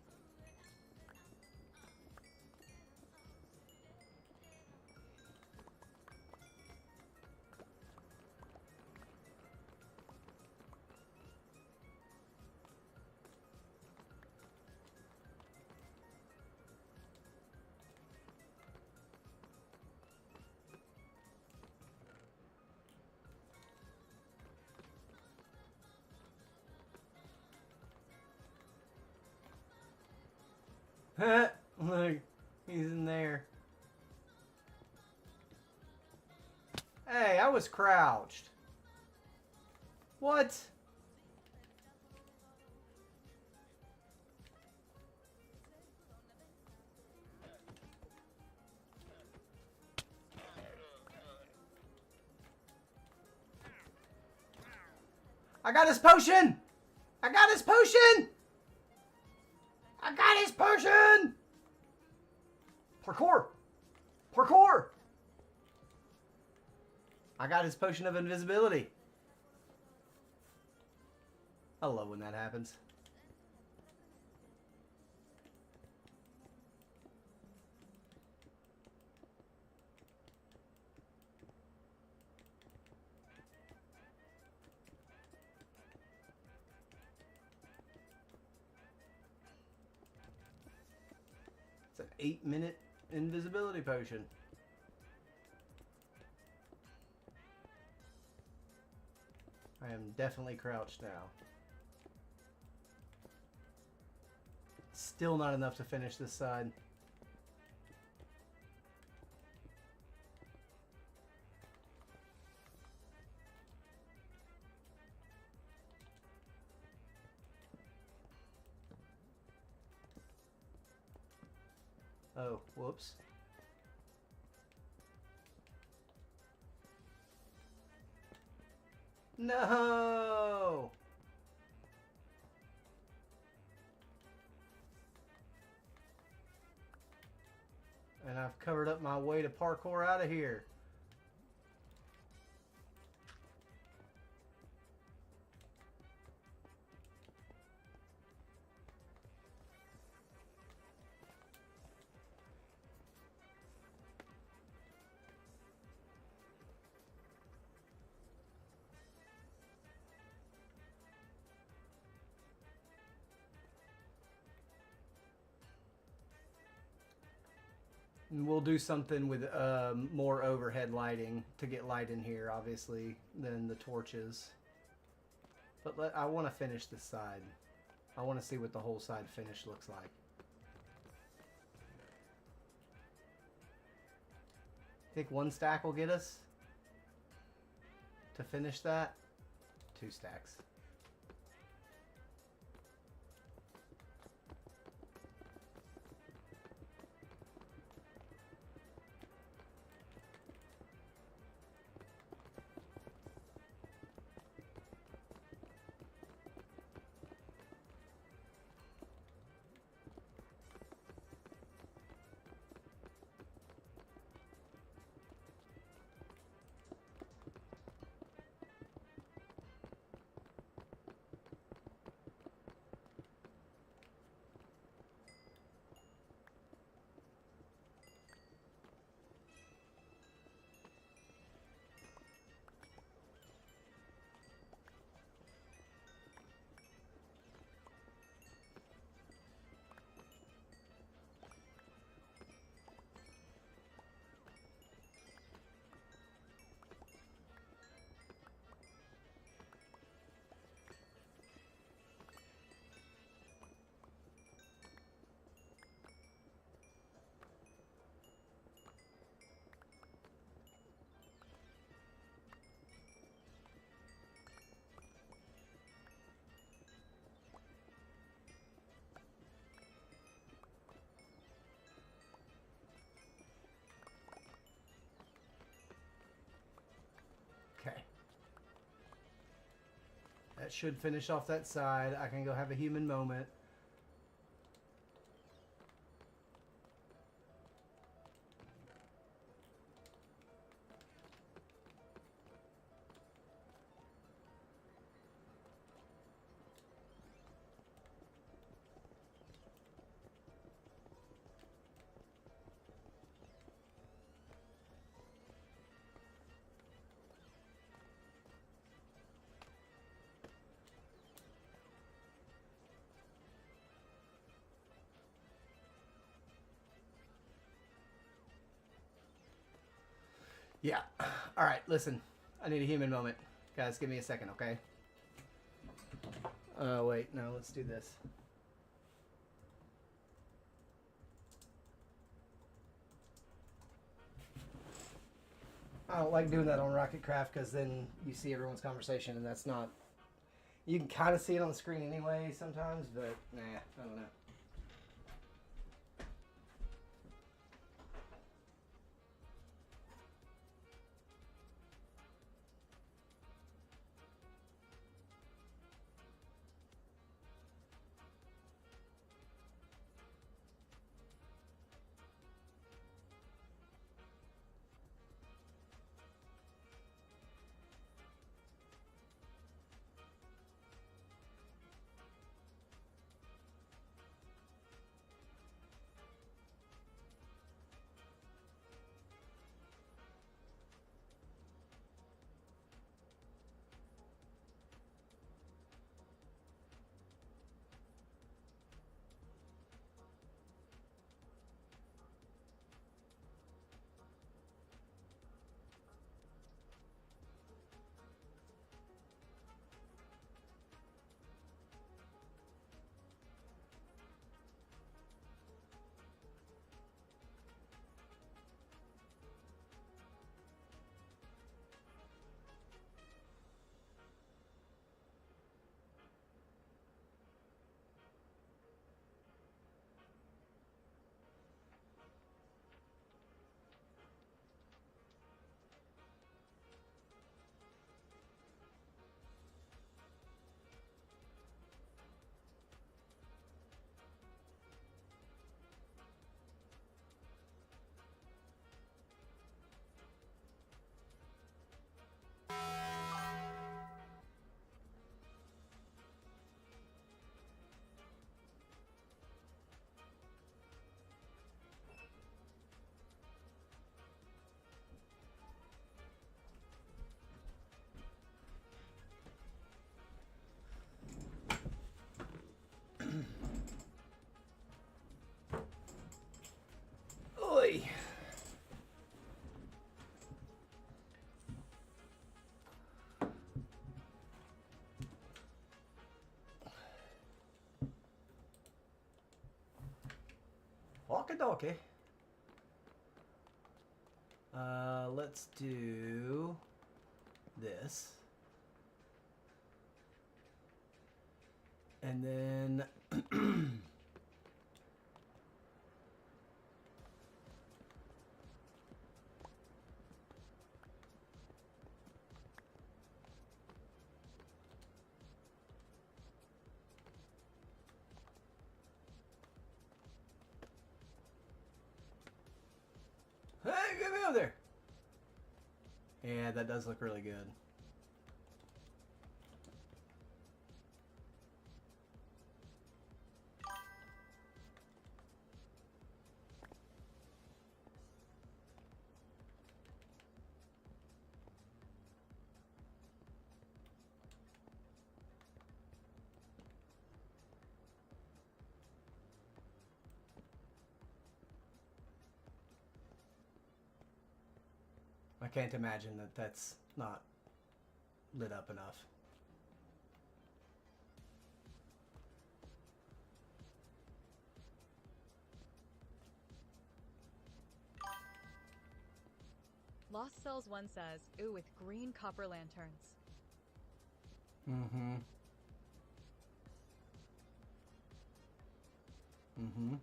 Look, he's in there. Hey, I was crouched. What? I got his potion! I got his potion! I got his potion! Parkour! Parkour! I got his potion of invisibility. I love when that happens. It's an 8-minute invisibility potion. I am definitely crouched now. Still not enough to finish this side. Oh, whoops. No! And I've covered up my way to parkour out of here. And we'll do something with more overhead lighting to get light in here, obviously, than the torches. But I want to finish this side. I want to see what the whole side finish looks like. think 1 stack will get us to finish that. 2 stacks. Okay. That should finish off that side. I can go have a human moment. Yeah. All right, listen. I need a human moment. Guys, give me a second, okay? Wait, no, let's do this. I don't like doing that on Rocketcraft because then you see everyone's conversation and that's not... You can kind of see it on the screen anyway sometimes, but nah, I don't know. Oi! Walkie-talkie. Let's do this. And then hey, get me over there. Yeah, that does look really good. I can't imagine that that's not lit up enough. Lost Cells 1 says, ooh, with green copper lanterns. Mm-hmm. Mm-hmm.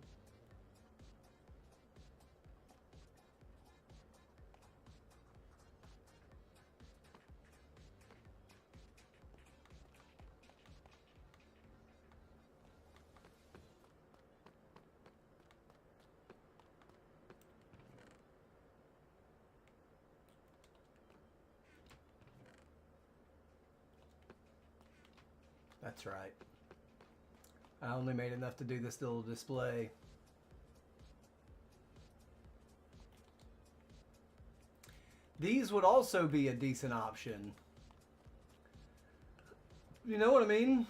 That's right. I only made enough to do this little display. These would also be a decent option. You know what I mean?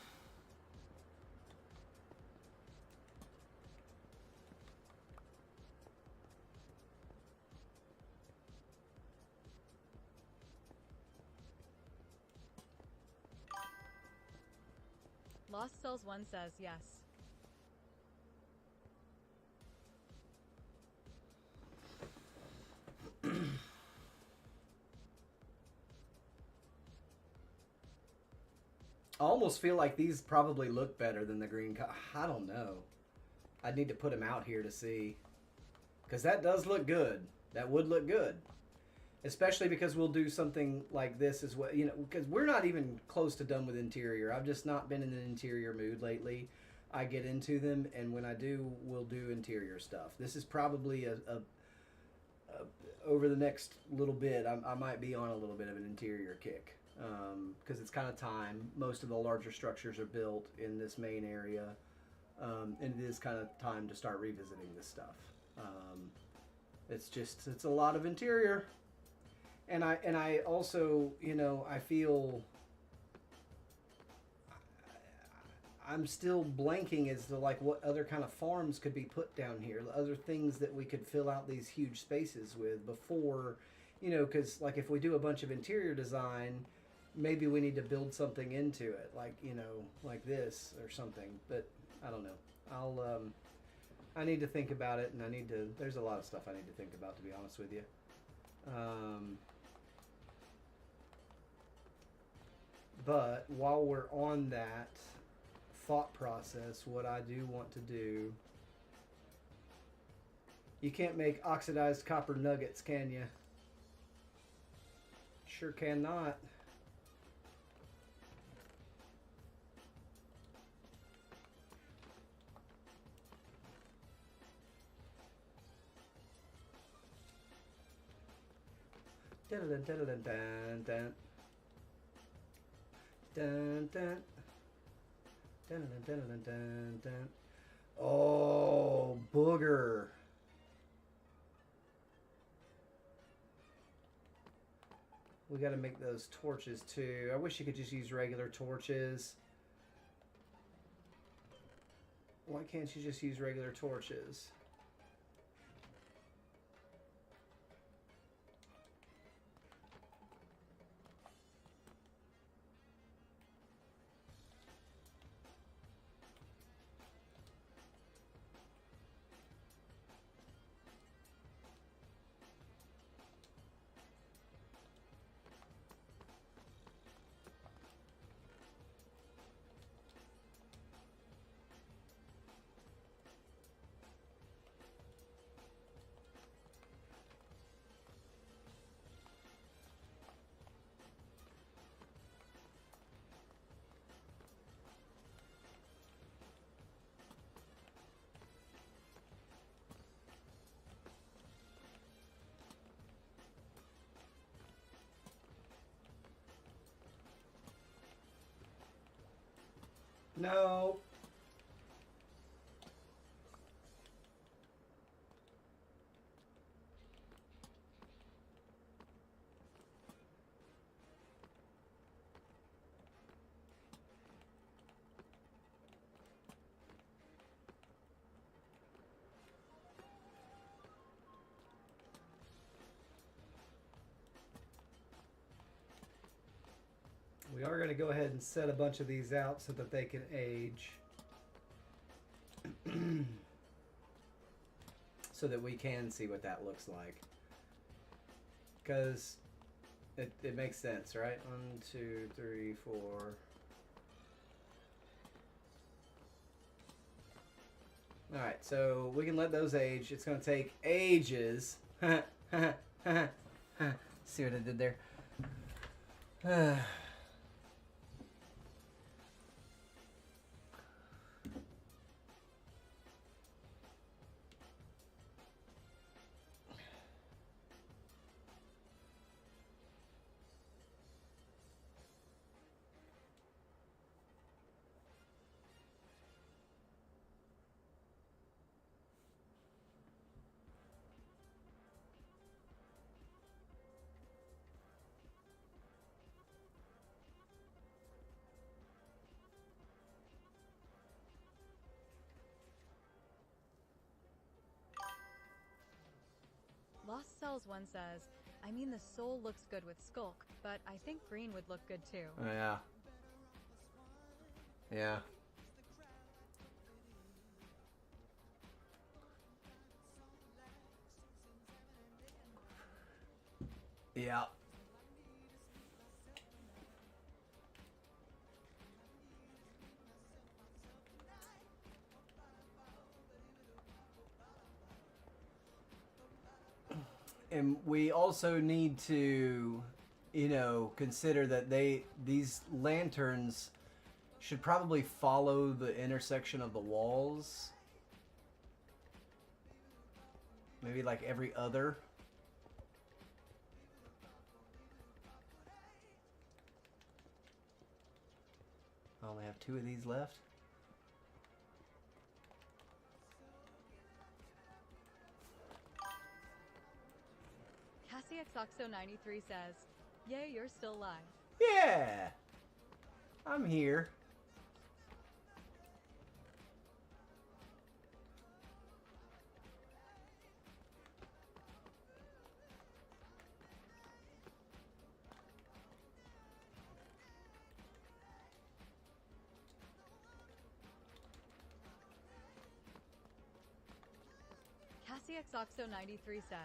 Lost Cells 1 says, yes. I almost feel like these probably look better than the green. I don't know. I'd need to put them out here to see. Because that does look good. That would look good. Especially because we'll do something like this as well. You know, because we're not even close to done with interior. I've just not been in an interior mood lately. I get into them, and when I do, we'll do interior stuff. This is probably a over the next little bit, I might be on a little bit of an interior kick. Because it's kind of time. Most of the larger structures are built in this main area. And it is kind of time to start revisiting this stuff. It's a lot of interior. And I also, you know, I feel I'm still blanking as to like what other kind of farms could be put down here, other things that we could fill out these huge spaces with before, you know, because like if we do a bunch of interior design, maybe we need to build something into it, like, you know, like this or something. But I don't know. I need to think about it, and there's a lot of stuff I need to think about, to be honest with you. But while we're on that thought process, what I do want to do, you can't make oxidized copper nuggets, can you? Sure cannot. Dun dun dun dun dun dun. Dun dun. Dun dun dun dun dun dun. Oh, booger. We got to make those torches too. I wish you could just use regular torches. Why can't you just use regular torches? No. We are going to go ahead and set a bunch of these out so that they can age. So that we can see what that looks like. Because it makes sense, right? 1, 2, 3, 4. Alright, so we can let those age. It's going to take ages. See what I did there? Lost Cells 1 says, I mean the soul looks good with Skulk, but I think green would look good too. Oh, yeah. Yeah. Yeah. And we also need to, you know, consider that these lanterns should probably follow the intersection of the walls. Maybe like every other. I only have 2 of these left. CassieXOxo93 says, yay, you're still alive. Yeah! I'm here. CassieXOxo93 says,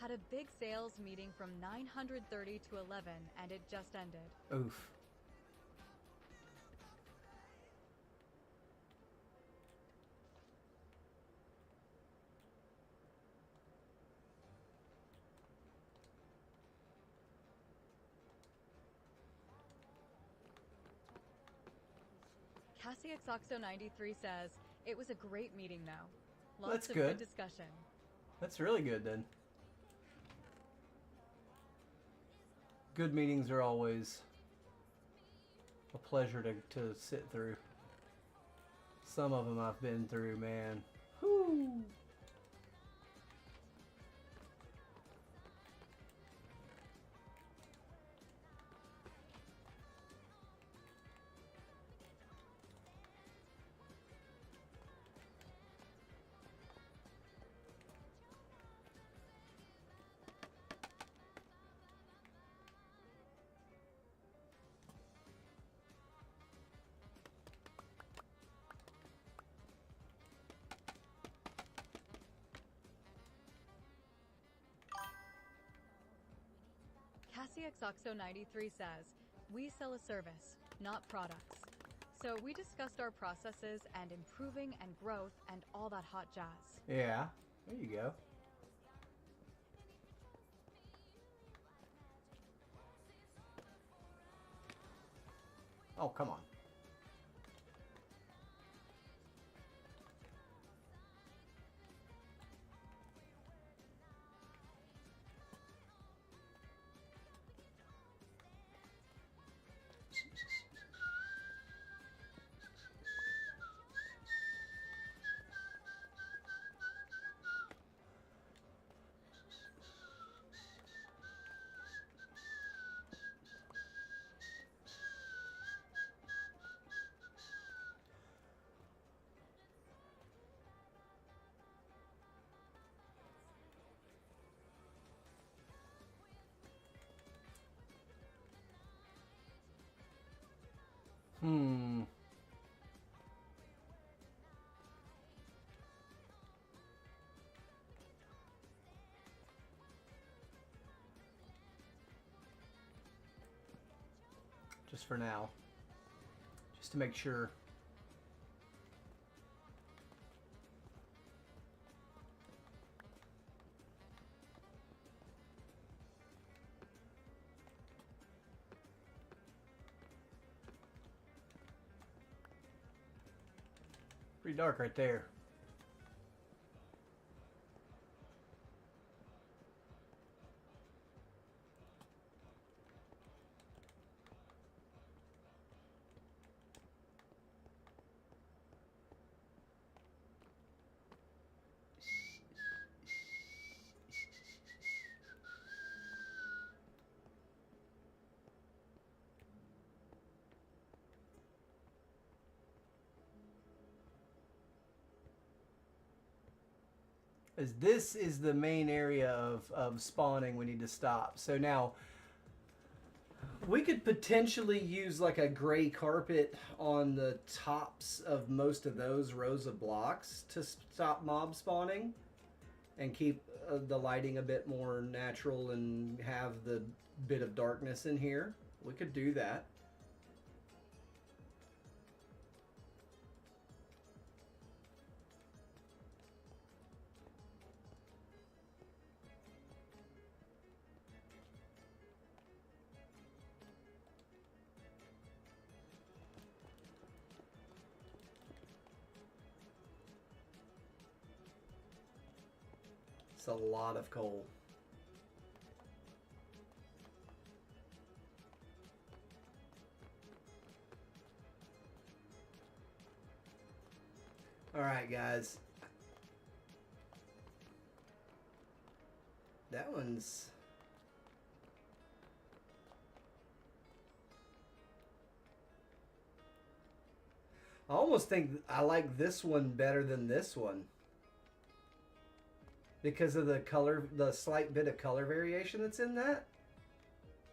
had a big sales meeting from 930 to 11 and it just ended. Oof. CassieXOxo93 says, it was a great meeting though. That's Lots of good. good discussion. That's really good then. Good meetings are always a pleasure to sit through. Some of them I've been through, man. Whoo! CassieXOxo93 says, we sell a service, not products. So we discussed our processes and improving and growth and all that hot jazz. Yeah, there you go. Oh, come on. Hmm. Just for now. Just to make sure. Pretty dark right there. As this is the main area of spawning we need to stop. So now we could potentially use like a gray carpet on the tops of most of those rows of blocks to stop mob spawning and keep the lighting a bit more natural and have the bit of darkness in here. We could do that. It's a lot of coal. All right, guys. That one's... I almost think I like this one better than this one. Because of the color, the slight bit of color variation that's in that.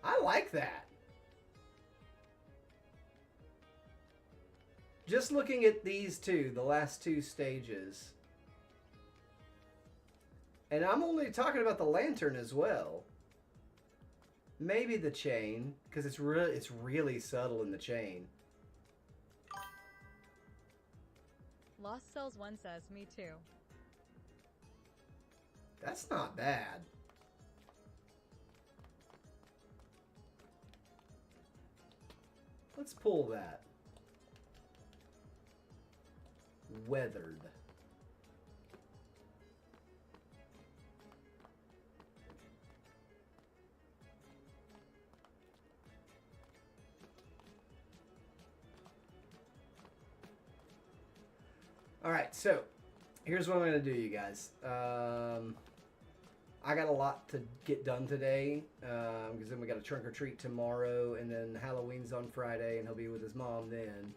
I like that. Just looking at these two, the last two stages. And I'm only talking about the lantern as well. Maybe the chain, because it's really subtle in the chain. Lost Cells 1 says, me too. That's not bad. Let's pull that. Weathered. All right, so here's what I'm going to do, you guys. I got a lot to get done today because then we got a trunk or treat tomorrow, and then Halloween's on Friday, and he'll be with his mom then.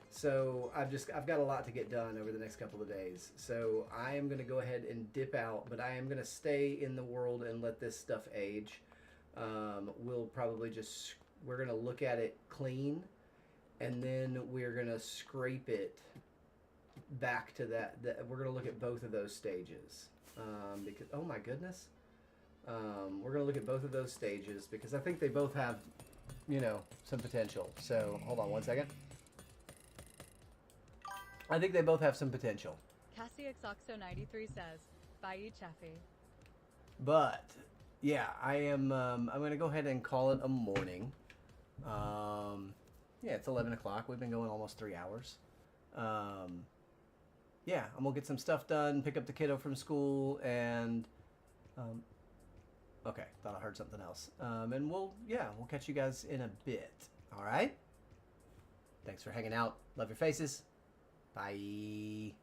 So I've got a lot to get done over the next couple of days. So I am going to go ahead and dip out, but I am going to stay in the world and let this stuff age. We'll probably we're going to look at it clean, and then we're going to scrape it back to that we're going to look at both of those stages. Because, oh my goodness. We're going to look at both of those stages because I think they both have, some potential. So, hold on one second. I think they both have some potential. CassieXoxo93 says, bye, Chaffee. But, yeah, I'm going to go ahead and call it a morning. Yeah, it's 11 o'clock. We've been going almost 3 hours. Yeah, I'm going to get some stuff done, pick up the kiddo from school, and... okay, thought I heard something else. And we'll catch you guys in a bit. All right? Thanks for hanging out. Love your faces. Bye.